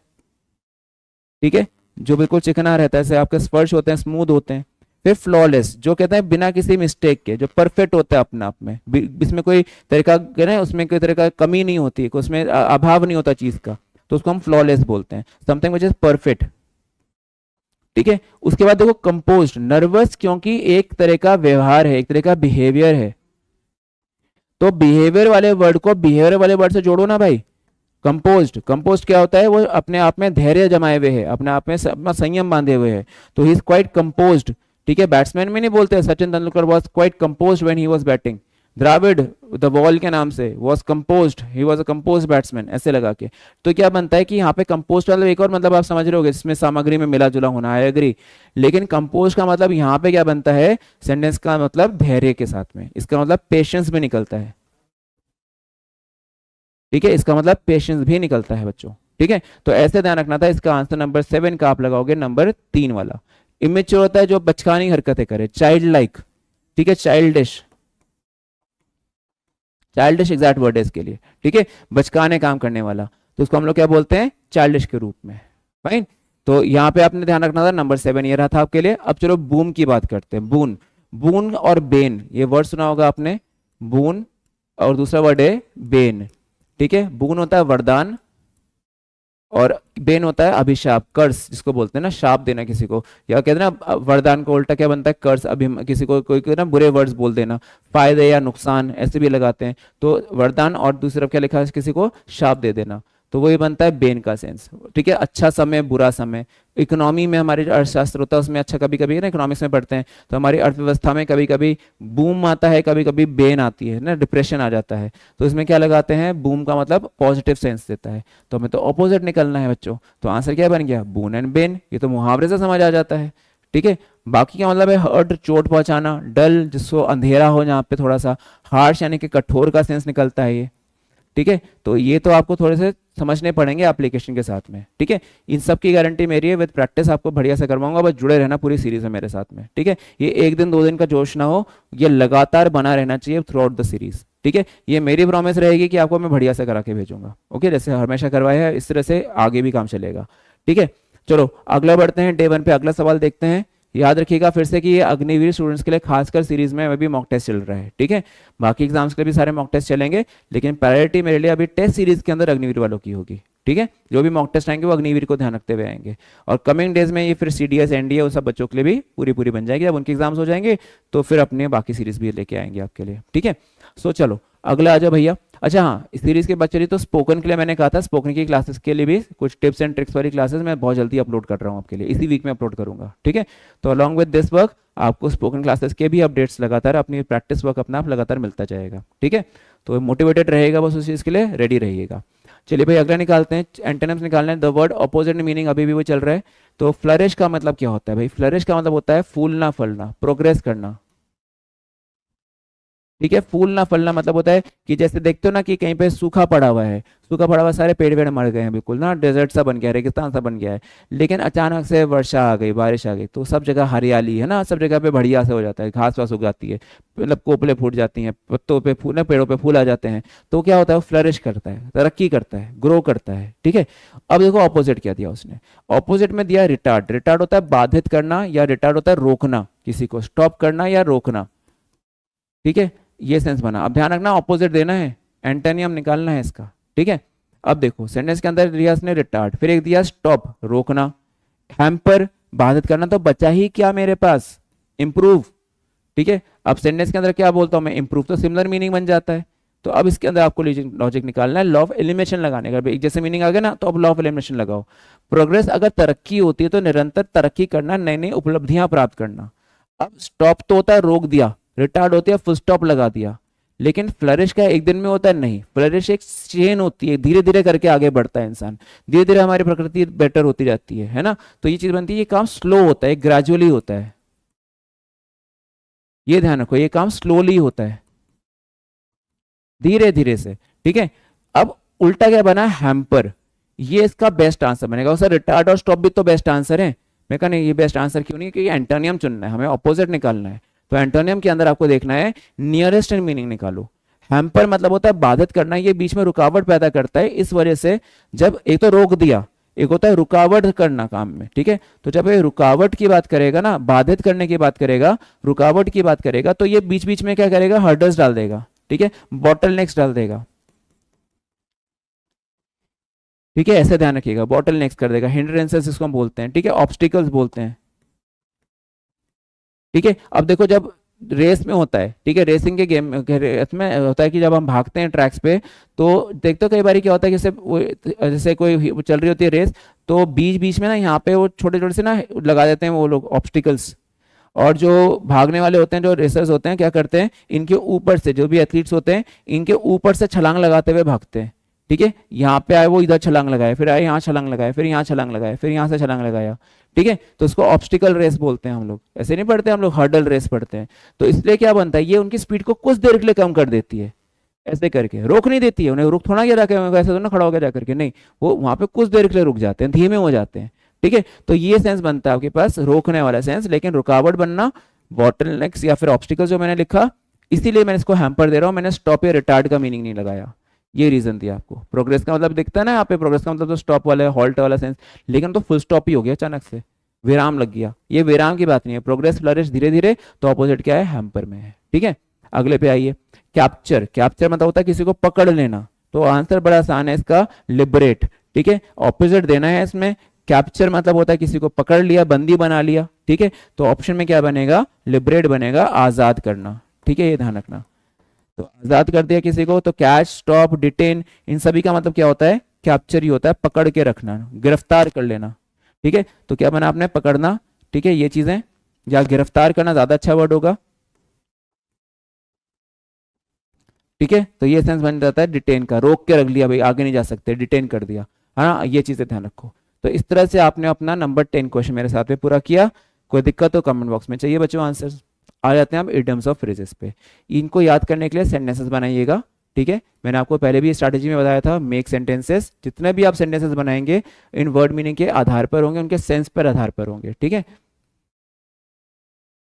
ठीक है, जो बिल्कुल चिकना रहता है, जैसे आपके स्पर्श होते हैं स्मूथ होते हैं। फिर फ्लॉलेस, जो कहते हैं बिना किसी मिस्टेक के, जो परफेक्ट होता है अपने आप में, इसमें कोई तरीका ना, उसमें कोई तरह का कमी नहीं होती है, उसमें अभाव नहीं होता चीज का, तो उसको हम फ्लॉलेस बोलते हैं, समथिंग विच इज परफेक्ट, ठीक है। उसके बाद देखो कंपोज्ड, नर्वस क्योंकि एक तरह का व्यवहार है, एक तरह का बिहेवियर है, तो बिहेवियर वाले वर्ड को बिहेवियर वाले वर्ड से जोड़ो ना भाई, कंपोज्ड, कंपोज्ड क्या होता है, वो अपने आप में धैर्य जमाए हुए है, अपने आप में अपना संयम बांधे हुए है, तो ही इज क्वाइट कंपोज्ड। ठीक है, बैट्समैन में नहीं बोलते Sachin Tendulkar was quite composed when he was batting. Dravid the wall के नाम से was composed, he was a composed batsman, ऐसे लगा के। तो क्या बनता है कि यहाँ पे कंपोज्ड मतलब एक और मतलब आप समझ रहे होगे, इसमें सामग्री में मिला जुला होना, आई एग्री। लेकिन कंपोज्ड का मतलब यहाँ पे क्या बनता है, सेंटेंस का मतलब धैर्य के साथ में, इसका मतलब पेशेंस भी निकलता है। ठीक है, इसका मतलब पेशेंस भी निकलता है बच्चों। ठीक है, तो ऐसे ध्यान रखना था। इसका आंसर नंबर 7 का आप लगाओगे नंबर 3 वाला। इमेच्योर होता है जो बचकानी हरकतें करे, चाइल्ड लाइक। ठीक है, चाइल्डिश, चाइल्डिश एग्जैक्ट वर्ड है इसके लिए। ठीक है, बचकाने काम करने वाला, तो उसको हम लोग क्या बोलते हैं, चाइल्डिश के रूप में। फाइन, तो यहाँ पे आपने ध्यान रखना था, नंबर 7 ये रहा था आपके लिए। अब चलो बूम की बात करते हैं। बून, बून और बेन, ये वर्ड सुना होगा आपने, बून और दूसरा वर्ड है बेन। ठीक है, बून होता है वरदान और बेन होता है अभिशाप, कर्स जिसको बोलते हैं ना, शाप देना किसी को, या कहते हैं ना वरदान को उल्टा क्या बनता है, कर्स। अभी किसी को कोई ना बुरे वर्ड्स बोल देना, फायदे या नुकसान ऐसे भी लगाते हैं, तो वरदान और दूसरी तरफ क्या लिखा है, किसी को शाप दे देना, तो वही बनता है बेन का सेंस। ठीक है, अच्छा समय बुरा समय। इकोनॉमी में हमारे अर्थशास्त्र होता है उसमें अच्छा, कभी कभी ना इकोनॉमिक्स में पढ़ते हैं, तो हमारी अर्थव्यवस्था में कभी कभी बूम आता है, कभी कभी बेन आती है ना, डिप्रेशन आ जाता है, तो इसमें क्या लगाते हैं, बूम का मतलब पॉजिटिव सेंस देता है, तो हमें तो ऑपोजिट निकलना है बच्चों। तो आंसर क्या बन गया, बून एंड बेन, ये तो मुहावरे से समझ आ जाता है। ठीक है, बाकी का मतलब है हर्ट, चोट पहुंचाना, डल जिसको अंधेरा हो जहाँ पे थोड़ा सा, हार्श यानी कि कठोर का सेंस निकलता है ये। ठीक है, तो ये तो आपको थोड़े से समझने पड़ेंगे एप्लीकेशन के साथ में। ठीक है, इन सब की गारंटी मेरी है, विद प्रैक्टिस आपको बढ़िया से करवाऊंगा, बस जुड़े रहना पूरी सीरीज में मेरे साथ में। ठीक है, ये एक दिन 2 दिन का जोश ना हो, ये लगातार बना रहना चाहिए थ्रू आउट द सीरीज। ठीक है, ये मेरी प्रॉमिस रहेगी कि आपको मैं बढ़िया से करा के भेजूंगा। ओके, जैसे हमेशा करवाया है इस तरह से आगे भी काम चलेगा। ठीक है, चलो अगला बढ़ते हैं, डे 1 पे अगला सवाल देखते हैं। याद रखिएगा फिर से कि ये अग्निवीर स्टूडेंट्स के लिए खासकर सीरीज में अभी मॉक टेस्ट चल रहा है। ठीक है, बाकी एग्जाम्स के लिए भी सारे मॉक टेस्ट चलेंगे, लेकिन प्रायोरिटी मेरे लिए अभी टेस्ट सीरीज के अंदर अग्निवीर वालों की होगी। ठीक है, जो भी मॉक टेस्ट आएंगे वो अग्निवीर को ध्यान रखते हुए आएंगे, और कमिंग डेज में ये फिर सीडीएस एनडीए उन सब बच्चों के लिए भी पूरी पूरी बन जाएगी। जब उनके एग्जाम्स हो जाएंगे तो फिर अपने बाकी सीरीज भी लेके आएंगे आपके लिए। ठीक है, सो चलो अगला आ जाओ भैया। अच्छा हाँ, इस सीरीज के बाद चलिए, तो स्पोकन के लिए मैंने कहा था, स्पोकन की क्लासेस के लिए भी कुछ टिप्स एंड ट्रिक्स वाली क्लासेस मैं बहुत जल्दी अपलोड कर रहा हूँ आपके लिए, इसी वीक में अपलोड करूंगा। ठीक है, तो अलॉन्ग विद दिस वर्क आपको स्पोकन क्लासेस के भी अपडेट्स लगातार, अपनी प्रैक्टिस वर्क अपना आप लगातार मिलता जाएगा। ठीक है, तो मोटिवेटेड रहेगा बस उस चीज़ के लिए रेडी रहिएगा। चलिए भाई अगला निकालते हैं, एंटोनिम्स निकालना है। द वर्ड ऑपोजिट मीनिंग अभी भी वो चल रहा है। तो फ्लरिश का मतलब क्या होता है भाई, फ्लरिश का मतलब होता है फूलना फलना, प्रोग्रेस करना। ठीक है, फूलना फलना मतलब होता है कि जैसे देखते हो ना कि कहीं पे सूखा पड़ा हुआ है, सूखा पड़ा हुआ, सारे पेड़ वेड़ मर गए हैं, बिल्कुल ना डेजर्ट सा बन गया, रेगिस्तान सा बन गया है, लेकिन अचानक से वर्षा आ गई, बारिश आ गई, तो सब जगह हरियाली है ना, सब जगह पे बढ़िया से हो जाता है, घास वास उग जाती है, मतलब कोपले फूट जाती हैं, पत्तों पे फूल, पेड़ों पे फूल आ जाते हैं, तो क्या होता है, वो फ्लरिश करता है, तरक्की करता है, ग्रो करता है। ठीक है, अब देखो ऑपोजिट क्या दिया उसने, ऑपोजिट में दिया रिटार्ड। रिटार्ड होता है बाधित करना, या रिटार्ड होता है रोकना, किसी को स्टॉप करना या रोकना। ठीक है, ये सेंस बना। अब ध्यान रखना ऑपोजिट देना है, एंटोनियम निकालना है इसका। ठीक है, अब देखो सेंटेंस के अंदर दिया इसने रिटार्ड, फिर एक दिया स्टॉप रोकना, हैम्पर बाधित करना, तो बचा ही क्या मेरे पास, इंप्रूव। ठीक है, अब सेंटेंस के अंदर क्या बोलता हूं मैं, इंप्रूव, तो सिमिलर मीनिंग बन जाता है। तो अब इसके अंदर आपको लॉजिक निकालना है, लॉ ऑफ एलिमिनेशन लगाने का। एक जैसे मीनिंग आ गया ना, तो अब लॉ ऑफ एलिमिनेशन लगाओ। प्रोग्रेस अगर तरक्की होती है तो निरंतर तरक्की करना, नई नई उपलब्धियां प्राप्त करना। अब स्टॉप तो होता है रोक दिया, रिटार्ड होती है फुल स्टॉप लगा दिया, लेकिन फ्लरिश का एक दिन में होता है नहीं, फ्लरिश एक चेन होती है, धीरे धीरे करके आगे बढ़ता है इंसान, धीरे धीरे हमारी प्रकृति बेटर होती जाती है ना, तो ये चीज बनती है, ये काम स्लो होता है, ग्रेजुअली होता है, ये ध्यान रखो, ये काम स्लोली होता है, धीरे धीरे से। ठीक है, अब उल्टा क्या बना, हैम्पर, ये इसका बेस्ट आंसर बनेगा। सर रिटार्ड और स्टॉप भी तो बेस्ट आंसर है, मैं कहा नहीं, ये बेस्ट आंसर क्यों नहीं, क्योंकि एंटोनियम चुनना है हमें, ऑपोजिट निकालना है। तो एंटोनियम के अंदर आपको देखना है नियरेस्ट एंड मीनिंग निकालो। हैम्पर मतलब होता है बाधित करना, ये बीच में रुकावट पैदा करता है, इस वजह से जब एक तो रोक दिया, एक होता है रुकावट करना काम में। ठीक है, तो जब ये रुकावट की बात करेगा ना, बाधित करने की बात करेगा, रुकावट की बात करेगा, तो ये बीच बीच में क्या करेगा, हर्डल्स डाल देगा। ठीक है, बॉटल नेक्स डाल देगा। ठीक है, ऐसे ध्यान रखिएगा, बॉटल नेक्स कर देगा, हिंड्रेंसेस इसको हम बोलते हैं। ठीक है, ऑब्स्टिकल्स बोलते हैं। ठीक है, अब देखो जब रेस में होता है, ठीक है, रेसिंग के गेम रेस में होता है कि जब हम भागते हैं ट्रैक्स पे तो देखते हो कई बार क्या होता है कि जैसे कोई चल रही होती है रेस, तो बीच बीच में ना यहाँ पे वो छोटे छोटे से ना लगा देते हैं वो लोग ऑब्स्टिकल्स, और जो भागने वाले होते हैं, जो रेसर्स होते हैं, क्या करते हैं, इनके ऊपर से, जो भी एथलीट्स होते हैं, इनके ऊपर से छलांग लगाते हुए भागते हैं, ठीक है, यहाँ पे आए वो इधर छलांग लगाए, फिर आए यहाँ छलांग लगाए, फिर यहाँ छलांग लगाए, फिर यहाँ से छलांग लगाया, ठीक है, तो इसको ऑब्स्टिकल रेस बोलते हैं हम लोग, ऐसे नहीं पढ़ते हम लोग, हर्डल रेस पढ़ते हैं। तो इसलिए क्या बनता है, ये उनकी स्पीड को कुछ देर के लिए कम कर देती है, ऐसे करके रोक नहीं देती है, उन्हें रुक थोड़ा गया जाके ऐसे तो ना खड़ा होकर जा करके, नहीं, वो वहां पे कुछ देर के लिए रुक जाते हैं, धीमे हो जाते हैं, ठीक है, तो ये सेंस बनता है आपके पास रोकने वाला सेंस। लेकिन रुकावट बनना, बॉटलनेक्स या फिर ऑब्स्टिकल जो मैंने लिखा, इसीलिए मैंने इसको हैम्पर दे रहा हूँ, मैंने स्टॉप या रिटार्ड का मीनिंग नहीं लगाया, ये रीजन दिया आपको। प्रोग्रेस का मतलब दिखता है ना यहाँ पे, प्रोग्रेस का मतलब तो स्टॉप वाला है, हॉल्ट वाला सेंस, लेकिन तो फुल स्टॉप ही हो गया अचानक से, विराम लग गया, ये विराम की बात नहीं है, प्रोग्रेस फ्लरिश धीरे धीरे, तो ऑपोजिट क्या है, हैम्पर में है, ठीक है। अगले पे आइए, कैप्चर, कैप्चर मतलब होता है किसी को पकड़ लेना, तो आंसर बड़ा आसान है इसका, लिबरेट, ठीक है, ऑपोजिट देना है इसमें, कैप्चर मतलब होता है किसी को पकड़ लिया, बंदी बना लिया, ठीक है, तो ऑप्शन में क्या बनेगा, लिबरेट बनेगा, आजाद करना, ठीक है, ये ध्यान रखना। तो आजाद कर दिया किसी को, तो कैच, स्टॉप, डिटेन, इन सभी का मतलब क्या होता है, कैप्चर ही होता है, पकड़ के रखना, गिरफ्तार कर लेना, ठीक है, तो क्या बना आपने, पकड़ना, ठीक है, ये चीजें, या गिरफ्तार करना ज्यादा अच्छा वर्ड होगा, ठीक है, तो ये सेंस बन जाता है डिटेन का, रोक के रख लिया भाई, आगे नहीं जा सकते, डिटेन कर दिया, है ना, ये चीजें ध्यान रखो। तो इस तरह से आपने अपना नंबर 10 क्वेश्चन मेरे साथ में पूरा किया। कोई दिक्कत हो कमेंट बॉक्स में, चाहिए बच्चों आंसर। आ जाते हैं हम इडियम्स ऑफ फ्रेजेस पे, इनको याद करने के लिए सेंटेंसेस बनाइएगा, ठीक है, मैंने आपको पहले भी स्ट्रैटेजी में बताया था, मेक सेंटेंसेस, जितने भी आप सेंटेंसेस बनाएंगे इन वर्ड मीनिंग के आधार पर होंगे, उनके सेंस पर आधार पर होंगे, ठीक है,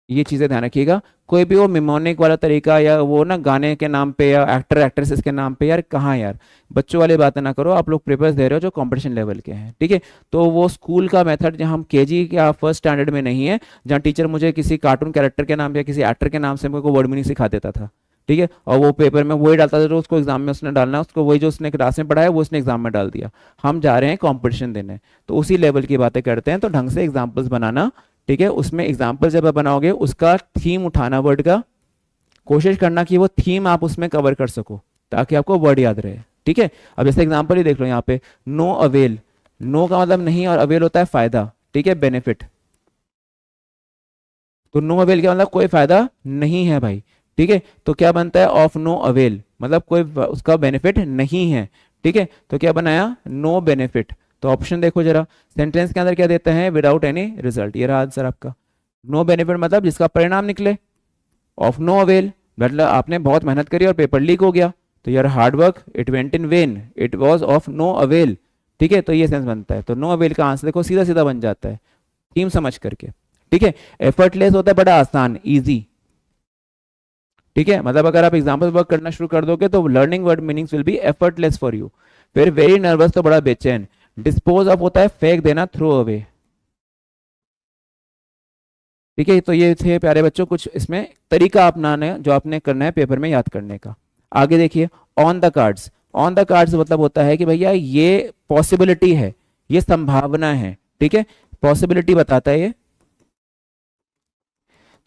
ये चीजें ध्यान रखिएगा। कोई भी वो मिमोनिक वाला तरीका या वो ना गाने के नाम पे या एक्टर एक्ट्रेसेस के नाम पे, यार कहाँ यार, बच्चों वाली बातें ना करो, आप लोग पेपर्स दे रहे हो जो कंपटीशन लेवल के हैं, ठीक है, तो वो स्कूल का मेथड जहाँ हम केजी या फर्स्ट स्टैंडर्ड में नहीं है, जहाँ टीचर मुझे किसी कार्टून कैरेक्टर के नाम या किसी एक्टर के नाम से मुझे वर्ड मीनिंग सिखा देता था, ठीक है, और वो पेपर में वही डालता था जो उसको एग्जाम में उसने डालना है, उसको वही जो उसने क्लास में पढ़ाया वो उसने एग्जाम में डाल दिया। हम जा रहे हैं कंपटीशन देने, तो उसी लेवल की बातें करते हैं, तो ढंग से एग्जाम्पल्स बनाना, ठीक है, उसमें एग्जाम्पल जब आप बनाओगे उसका थीम उठाना, वर्ड का कोशिश करना कि वो थीम आप उसमें कवर कर सको, ताकि आपको वर्ड याद रहे, ठीक है। अब जैसे एग्जाम्पल ही देख लो यहाँ पे, नो अवेल, नो का मतलब नहीं और अवेल होता है फायदा, ठीक है, बेनिफिट, तो नो अवेल का मतलब कोई फायदा नहीं है भाई, ठीक है, तो क्या बनता है, ऑफ नो अवेल, मतलब कोई उसका बेनिफिट नहीं है, ठीक है, तो क्या बनाया, नो बेनिफिट। तो ऑप्शन देखो जरा, सेंटेंस के अंदर क्या देते हैं, विदाउट एनी रिजल्ट, ये रहा आंसर आपका। नो बेनिफिट मतलब जिसका परिणाम निकले, ऑफ नो अवेल मतलब आपने बहुत मेहनत करी और पेपर लीक हो गया, तो यार hard work it went in vain, it was of no avail, ठीक है, तो ये सेंस बनता है। तो नो अवेल का आंसर देखो सीधा सीधा बन जाता है, थीम समझ करके, ठीक है। एफर्टलेस होता है बड़ा आसान, इजी, ठीक है, मतलब अगर आप एग्जाम्पल वर्क करना शुरू कर दोगे तो learning word meanings will be effortless for you. फिर वेरी नर्वस तो बड़ा बेचैन, डिस्पोज ऑफ होता है फेंक देना, थ्रो अवे, ठीक है, तो ये थे प्यारे बच्चों कुछ इसमें तरीका अपनाने जो आपने करना है पेपर में याद करने का। आगे देखिए, on the cards, on the cards मतलब होता है कि भैया ये पॉसिबिलिटी है, ये संभावना है, ठीक है, पॉसिबिलिटी बताता है ये,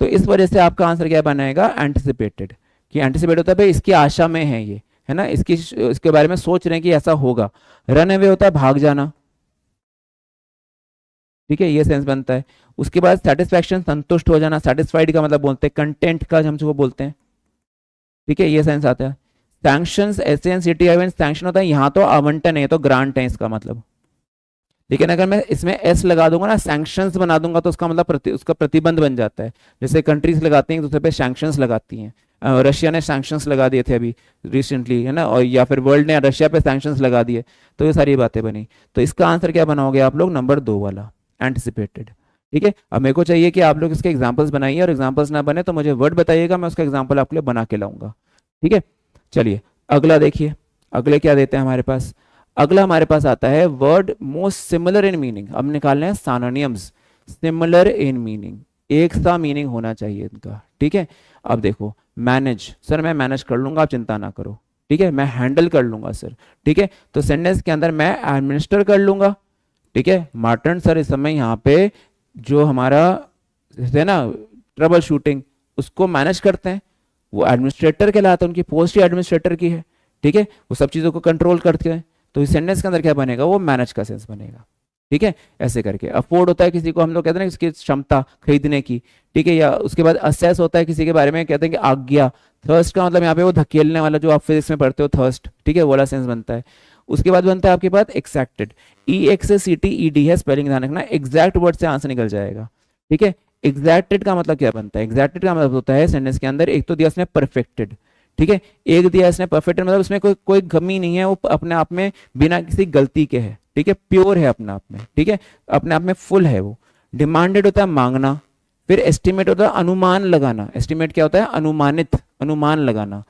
तो इस वजह से आपका आंसर क्या बनाएगा, एंटिसिपेटेड, कि एंटिसिपेट होता है भाई इसकी आशा में है ये, है ना, इसके बारे में सोच रहे हैं कि ऐसा होगा। रन अवे होता है भाग जाना, ठीक है, ये सेंस बनता है। उसके बाद सेटिस्फैक्शन, संतुष्ट हो जाना, सेटिस्फाइड का मतलब बोलते हैं कंटेंट का हम जो बोलते हैं, ठीक है, ये सेंस आता है। सैंक्शंस, SANCTI सैंक्शन होता है, यहाँ तो आवंटन है, तो ग्रांट है इसका मतलब, लेकिन अगर मैं इसमें एस लगा दूंगा ना, सैंक्शंस बना दूंगा, तो उसका मतलब उसका प्रतिबंध बन जाता है। जैसे कंट्रीज लगाती हैं दूसरे पे सैंक्शंस लगाती हैं, रशिया ने सैंक्शंस लगा दिए थे अभी रिसेंटली, है ना, और या फिर वर्ल्ड ने रशिया पे सैंक्शंस लगा दिए, तो ये सारी बातें बनी। तो इसका आंसर क्या बनाओगे आप लोग, नंबर 2 वाला, एंटिसिपेटेड, ठीक है। अब मेरे को चाहिए कि आप लोग इसके एग्जाम्पल्स बनाइए, और एग्जाम्पल्स ना बने तो मुझे वर्ड बताइएगा, मैं उसका एग्जाम्पल आपके लिए बना के लाऊंगा, ठीक है। चलिए अगला देखिए, अगले क्या देते हैं हमारे पास, अगला हमारे पास आता है word most similar in meaning. अब निकालने हैं सानोनियम्स, सिमिलर इन मीनिंग, एक सा मीनिंग होना चाहिए इनका, ठीक है। अब देखो, मैनेज, सर मैं मैनेज कर लूंगा, आप चिंता ना करो, ठीक है, मैं हैंडल कर लूंगा सर, ठीक है, तो सेंटेंस के अंदर मैं एडमिनिस्टर कर लूंगा, ठीक है। मार्टन सर इस समय यहाँ पे जो हमारा है ना ट्रबल शूटिंग, उसको मैनेज करते हैं, वो एडमिनिस्ट्रेटर कहलाते हैं, उनकी पोस्ट ही एडमिनिस्ट्रेटर की है, ठीक है, वो सब चीज़ों को कंट्रोल करते हैं। तो इस सेंटेंस के अंदर क्या बनेगा, वो मैनेज का सेंस बनेगा, ठीक है, ऐसे करके। अफोर्ड होता है किसी को, हम लोग कहते हैं ना इसकी क्षमता खरीदने की, ठीक है, या उसके बाद असेस होता है किसी के बारे में, कहते हैं कि आज्ञा। थर्स्ट का मतलब यहाँ पे वो धकेलने वाला, जो आप फिजिक्स में पढ़ते हो थर्स्ट, ठीक है, वो वाला सेंस बनता है। उसके बाद बनता है आपके पास एक्सैक्टेड, EXACTED है, स्पेलिंग ध्यान रखना, एग्जैक्ट वर्ड से आंसर निकल जाएगा, ठीक है। एग्जैक्टेड का मतलब क्या बनता है, एग्जैक्टेड का मतलब होता है सेंटेंस के अंदर, एक तो दिया उसने परफेक्टेड, ठीक है, एक दिया इसने परफेक्टेड, मतलब उसमें कोई कोई कमी नहीं है, वो अपने आप में बिना किसी गलती के है, ठीक है, प्योर है अपने आप में, ठीक है, अपने आप में फुल है वो। डिमांडेड होता है मांगना, फिर एस्टिमेट होता है अनुमान लगाना, एस्टिमेट क्या होता है, अनुमानित, अनुमान लगाना।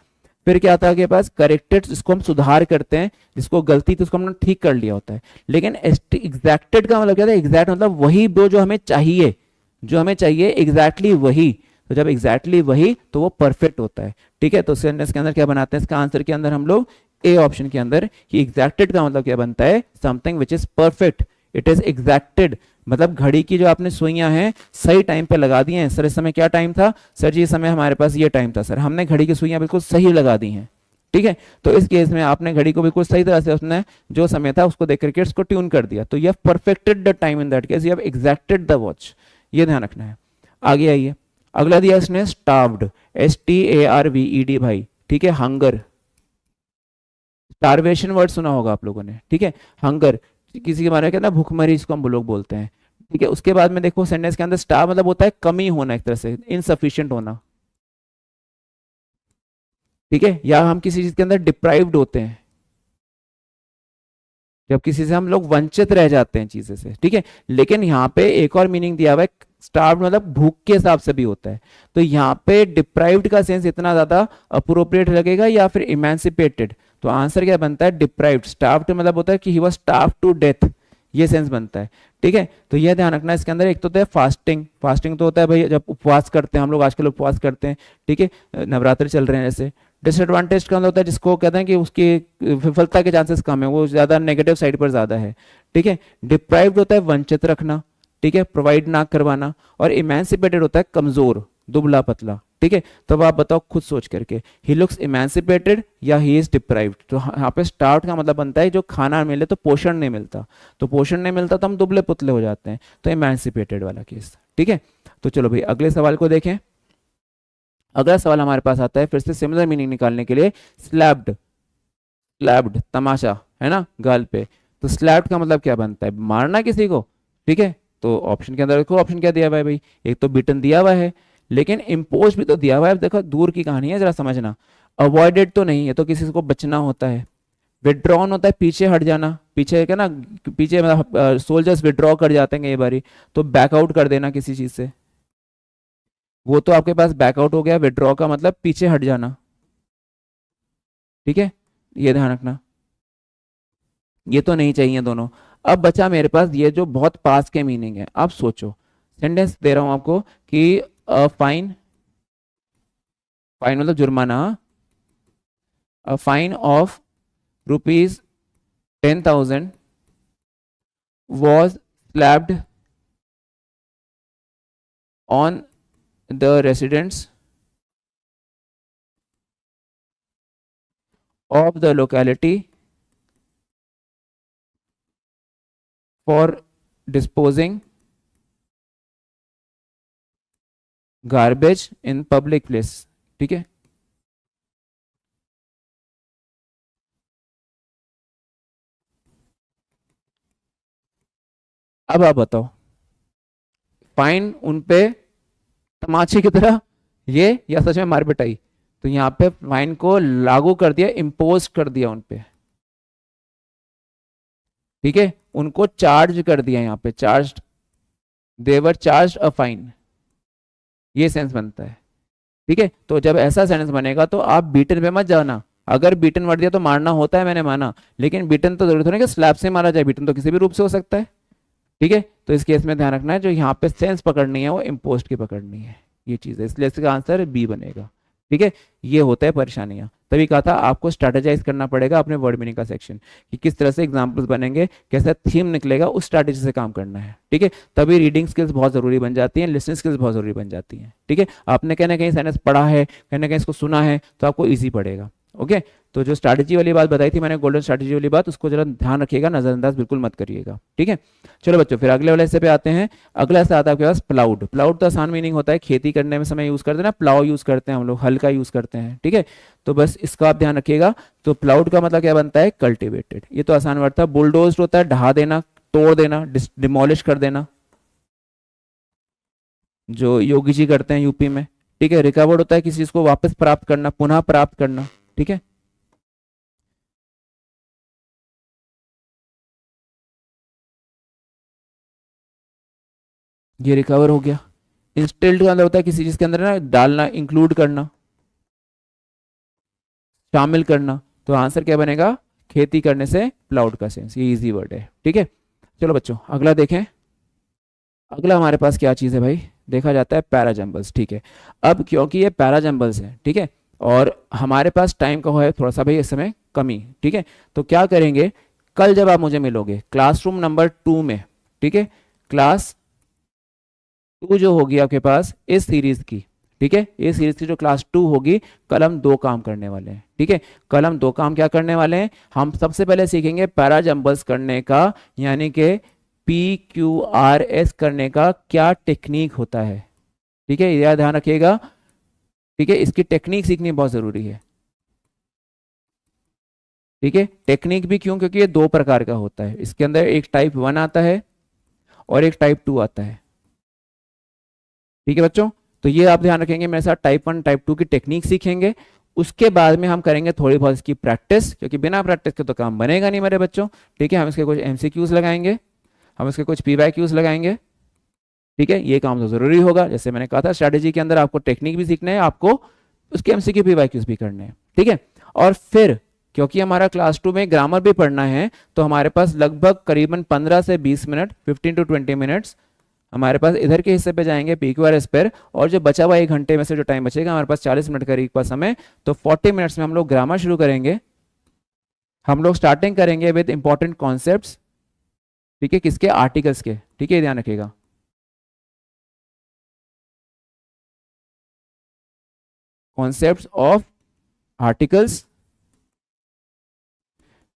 फिर क्या आता है आपके पास, करेक्टेड, जिसको हम सुधार करते हैं, जिसको गलती थी उसको हमने ठीक कर लिया होता है। लेकिन एग्जैक्टेड का मतलब क्या था, एग्जैक्ट मतलब वही जो हमें चाहिए, जो हमें चाहिए एग्जैक्टली वही। तो जब एग्जैक्टली वही तो वो परफेक्ट होता है, ठीक है। तो सेंटेंस के अंदर क्या बनाते हैं, इसका आंसर के अंदर हम लोग ए ऑप्शन के अंदर, कि एग्जैक्टेड का मतलब क्या बनता है, something which is perfect, it is exacted, मतलब घड़ी की जो आपने सुइयां हैं सही टाइम पे लगा दी हैं। सर इस समय क्या टाइम था, सर जी इस समय हमारे पास ये टाइम था सर, हमने घड़ी की सुइयां बिल्कुल सही लगा दी हैं, ठीक है। तो इस केस में आपने घड़ी को बिल्कुल सही तरह से, उसने जो समय था उसको देख करके इसको ट्यून कर दिया, तो you have perfected the time, in that case you have exacted the watch, ये ध्यान रखना है। आगे आइए, अगला दिया इसने स्टार्व्ड, STARVED भाई, ठीक है, हंगर, स्टारवेशन वर्ड सुना होगा आप लोगों ने, ठीक है, हंगर किसी के बारे में कहना भूखमरी, इसको हम लोग बोलते हैं, ठीक है। उसके बाद में देखो सेंटेंस के अंदर स्टार मतलब होता है कमी होना, एक तरह से इनसफिशिएंट होना, ठीक है, या हम किसी चीज के अंदर डिप्राइव्ड होते हैं, जब किसी से हम लोग वंचित रह जाते हैं चीजें से, ठीक है। लेकिन यहाँ पे एक और मीनिंग दिया हुआ है, स्टार्व मतलब भूख के हिसाब से भी होता है, तो यहाँ पे डिप्राइव्ड का सेंस इतना ज्यादा अप्रोप्रिएट लगेगा या फिर इमेंसिपेटेड, तो आंसर क्या बनता है, डिप्राइव्ड। स्टार्व्ड मतलब होता है कि he was starved to death, ये सेंस बनता है, ठीक है। तो यह ध्यान रखना, इसके अंदर एक तो होता है फास्टिंग, फास्टिंग तो होता है भाई जब उपवास करते हैं हम लोग, आजकल उपवास करते हैं, ठीक है, नवरात्रि चल रहे हैं जैसे। डिसएडवांटेज का मतलब होता है जिसको कहते हैं कि उसकी विफलता के चांसेस कम है, वो ज्यादा नेगेटिव साइड पर ज्यादा है, ठीक है। डिप्राइव्ड होता है वंचित रखना, ठीक है, प्रोवाइड ना करवाना, और इमेंसिपेटेड होता है कमजोर, दुबला पतला, ठीक है। तो अब आप बताओ खुद सोच करके, ही लुक्स इमेंसिपेटेड या ही इज डिप्राइव्ड। तो यहाँ पे स्टार्व का मतलब बनता है जो खाना मिले तो पोषण नहीं मिलता, तो पोषण नहीं मिलता तो हम दुबले पुतले हो जाते हैं, तो इमेंसिपेटेड वाला केस, ठीक है। तो चलो भाई अगले सवाल को देखें। अगला सवाल हमारे पास आता है फिर से सिमिलर मीनिंग निकालने के लिए, स्लैप्ड, स्लैप्ड तमाशा है ना गाल पे, तो स्लैप्ड का मतलब क्या बनता है, मारना किसी को, ठीक है। तो ऑप्शन के अंदर देखो, ऑप्शन क्या दिया हुआ है भाई, एक तो बीटन दिया हुआ है, लेकिन इम्पोज भी तो दिया हुआ है, देखो दूर की कहानी है जरा समझना। अवॉइडेड तो नहीं है, तो किसी को बचना होता है। विड्रॉन होता है पीछे हट जाना, पीछे क्या ना, पीछे मतलब सोल्जर्स विड्रॉ कर जाते हैं कई बारी, तो बैकआउट कर देना किसी चीज से, वो तो आपके पास बैकआउट हो गया। विड्रॉ का मतलब पीछे हट जाना, ठीक है, ये ध्यान रखना, ये तो नहीं चाहिए दोनों। अब बचा मेरे पास ये जो बहुत पास के मीनिंग है, आप सोचो, सेंटेंस दे रहा हूं आपको कि फाइन, फाइन मतलब जुर्माना, a fine of ₹10,000 was slapped on the residents of the locality for disposing garbage in public place, ठीक है। अब आप बताओ, फाइन उन पे तमाचे की तरह ये, या सच में मार पिटाई, तो यहाँ पे फाइन को लागू कर दिया, इम्पोज कर दिया उन पे, ठीक है, उनको चार्ज कर दिया, यहाँ पे charge, they charge a fine, ये सेंस बनता है, ठीक है। तो जब ऐसा सेंस बनेगा तो आप बीटन पे मत जाना, अगर बीटन वर्ड दिया तो मारना होता है मैंने माना, लेकिन बीटन तो जरूरत नहीं कि स्लैब से मारा जाए, बीटन तो किसी भी रूप से हो सकता है, ठीक है। तो इस केस में ध्यान रखना है, जो यहाँ पे सेंस पकड़नी है वो इम्पोस्ट की पकड़नी है, ये चीज है, इसलिए इसका आंसर बी बनेगा, ठीक है। ये होता है परेशानियां। तभी कहा था आपको स्ट्रैटेजाइज करना पड़ेगा अपने वर्ड मीनिंग का सेक्शन, कि किस तरह से एग्जाम्पल्स बनेंगे, कैसा थीम निकलेगा, उस स्ट्रैटेजी से काम करना है, ठीक है। तभी रीडिंग स्किल्स बहुत जरूरी बन जाती हैं, लिसनिंग स्किल्स बहुत जरूरी बन जाती हैं, ठीक है। आपने कहीं ना कहीं सेंटेंस पढ़ा है, कहीं ना कहीं इसको सुना है, तो आपको ईजी पड़ेगा। ओके, तो जो स्ट्रैटेजी वाली बात बताई थी मैंने, गोल्डन स्ट्रैटेजी वाली बात, उसको जरा ध्यान रखिएगा, नजरअंदाज बिल्कुल मत करिएगा, ठीक है। चलो बच्चों, फिर अगले वाले हिस्से पे आते हैं। अगला हिस्सा आता है आपके पास प्लाउड। प्लाउड तो आसान मीनिंग होता है खेती करने में समय यूज करते हैं ना, प्लाउ यूज करते हैं हम लोग, हल का यूज करते हैं, ठीक है। तो बस इसका आप ध्यान रखिएगा। तो प्लाउड का मतलब क्या बनता है, कल्टिवेटेड। ये तो आसान वर्ड था। बुलडोज्ड होता है ढहा देना, तोड़ देना, डिमोलिश कर देना, जो योगी जी करते हैं यूपी में, ठीक है। रिकवर्ड होता है किसी चीज को वापस प्राप्त करना, पुनः प्राप्त करना, ठीक है। ये रिकवर हो गया। इंस्टिल्ड का मतलब होता है किसी चीज के अंदर ना डालना, इंक्लूड करना, शामिल करना। तो आंसर क्या बनेगा, खेती करने से प्लाउड का सेंस। ये इजी वर्ड है, ठीक है। चलो बच्चों अगला देखें। अगला हमारे पास क्या चीज़ है भाई, देखा जाता है पैराजम्बल्स, ठीक है। अब क्योंकि ये पैराजम्बल्स है, ठीक है, और हमारे पास टाइम का है थोड़ा सा भाई इस समय कमी, ठीक है। तो क्या करेंगे, कल जब आप मुझे मिलोगे क्लासरूम नंबर 2 में, ठीक है, क्लास 2 जो होगी आपके पास इस सीरीज की, ठीक है, ये सीरीज की जो क्लास 2 होगी, कल हम 2 काम करने वाले हैं, ठीक है। कल हम 2 काम क्या करने वाले हैं, हम सबसे पहले सीखेंगे पैराजम्बल्स करने का, यानी कि PQRS करने का क्या टेक्निक होता है, ठीक है, यह ध्यान रखिएगा, ठीक है। इसकी टेक्निक सीखनी बहुत जरूरी है, ठीक है। टेक्निक भी क्यों, क्योंकि ये 2 प्रकार का होता है। इसके अंदर एक टाइप 1 आता है और एक टाइप 2 आता है, ठीक है बच्चों। तो ये आप ध्यान रखेंगे, मेरे साथ टाइप 1 टाइप 2 की टेक्निक सीखेंगे। उसके बाद में हम करेंगे थोड़ी बहुत इसकी प्रैक्टिस, क्योंकि बिना प्रैक्टिस के तो काम बनेगा नहीं मेरे बच्चों, ठीक है। हम इसके कुछ MCQs लगाएंगे, हम इसके कुछ PYQs लगाएंगे, ठीक है। ये काम तो जरूरी होगा, जैसे मैंने कहा था स्ट्रैटेजी के अंदर आपको टेक्निक भी सीखना है, आपको उसके MCQ PYQs भी करने हैं, ठीक है। और फिर क्योंकि हमारा क्लास 2 में ग्रामर भी पढ़ना है, तो हमारे पास लगभग करीबन 15 से 20 मिनट, 15 to 20 मिनट्स हमारे पास इधर के हिस्से पे जाएंगे PQRS पर, और जो बचा हुआ 1 घंटे में से जो टाइम बचेगा हमारे पास 40 मिनट करीब का समय, तो 40 मिनट्स में हम लोग ग्रामर शुरू करेंगे। हम लोग स्टार्टिंग करेंगे विद इंपॉर्टेंट कॉन्सेप्ट्स, ठीक है, किसके, आर्टिकल्स के, ठीक है, ध्यान रखिएगा, कॉन्सेप्ट्स ऑफ आर्टिकल्स,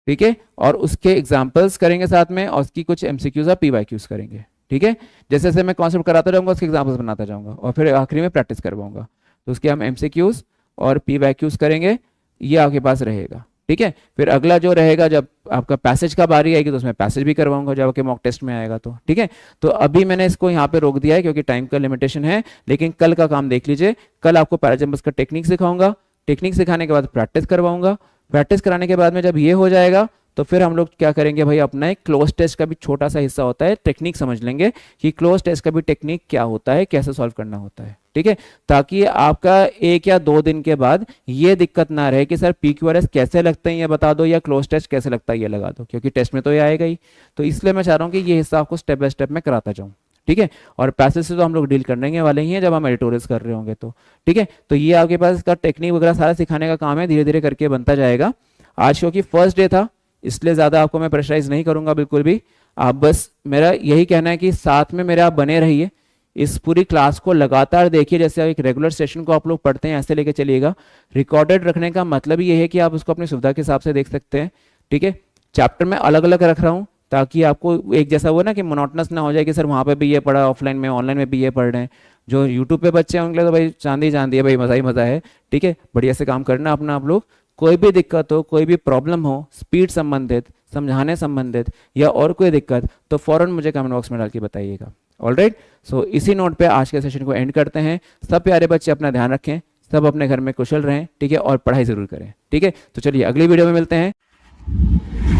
ठीक है। और उसके एग्जांपल्स करेंगे साथ में, और उसकी कुछ MCQs और PYQs करेंगे, ठीक है। जैसे जैसे मैं कॉन्सेप्ट कराता जाऊंगा उसके एग्जांपल्स बनाता जाऊंगा, और फिर आखिरी में प्रैक्टिस करवाऊंगा। तो उसके हम MCQs और PYQs करेंगे, ये आपके पास रहेगा, ठीक है। फिर अगला जो रहेगा, जब आपका पैसेज का बारी आएगी तो उसमें पैसेज भी करवाऊंगा, जब आपके मॉक टेस्ट में आएगा तो, ठीक है। तो अभी मैंने इसको यहाँ पे रोक दिया है क्योंकि टाइम का लिमिटेशन है, लेकिन कल का काम देख लीजिए। कल आपको पैराजम्बल्स का टेक्निक सिखाऊंगा, टेक्निक सिखाने के बाद प्रैक्टिस करवाऊंगा, प्रैक्टिस कराने के बाद में जब ये हो जाएगा तो फिर हम लोग क्या करेंगे भाई, अपना एक क्लोज टेस्ट का भी छोटा सा हिस्सा होता है, टेक्निक समझ लेंगे कि क्लोज टेस्ट का भी टेक्निक क्या होता है, कैसे सॉल्व करना होता है, ठीक है। ताकि आपका 1 या 2 दिन के बाद ये दिक्कत ना रहे कि सर PQRS कैसे लगते हैं ये बता दो, या क्लोज टेस्ट कैसे लगता है ये लगा दो, क्योंकि टेस्ट में तो ये आएगा ही। तो इसलिए मैं चाह रहा हूँ कि ये हिस्सा आपको स्टेप बाय स्टेप में कराता जाऊँ, ठीक है। और पैसेज से तो हम लोग डील करने वाले ही हैं जब हम एडिटोरियल्स कर रहे होंगे तो, ठीक है। तो ये आपके पास इसका टेक्निक वगैरह सारा सिखाने का काम है, धीरे धीरे करके बनता जाएगा। आज क्योंकि फर्स्ट डे था, इसलिए ज़्यादा आपको मैं प्रेशराइज नहीं करूंगा बिल्कुल भी। आप बस, मेरा यही कहना है कि साथ में मेरे आप बने रहिए, इस पूरी क्लास को लगातार देखिए, जैसे एक रेगुलर सेशन को आप लोग पढ़ते हैं ऐसे लेके चलिएगा। रिकॉर्डेड रखने का मतलब ये है कि आप उसको अपनी सुविधा के हिसाब से देख सकते हैं, ठीक है। चैप्टर में अलग अलग रख रहा हूँ ताकि आपको एक जैसा हो ना कि मोनोटनस ना हो जाए कि सर वहाँ पे भी ये पढ़ा ऑफलाइन में, ऑनलाइन में भी ये पढ़ रहे हैं। जो यूट्यूब पे बच्चे हैं उनके लिए तो भाई चांदी चांदी है भाई, मज़ा ही मज़ा है, ठीक है। बढ़िया से काम करना अपना आप लोग। कोई भी दिक्कत हो, कोई भी प्रॉब्लम हो, स्पीड संबंधित, समझाने संबंधित, या और कोई दिक्कत, तो फौरन मुझे कमेंट बॉक्स में डाल के बताइएगा। ऑलराइट, सो इसी नोट पे आज के सेशन को एंड करते हैं। सब प्यारे बच्चे अपना ध्यान रखें, सब अपने घर में कुशल रहें, ठीक है, और पढ़ाई जरूर करें, ठीक है। तो चलिए अगली वीडियो में मिलते हैं।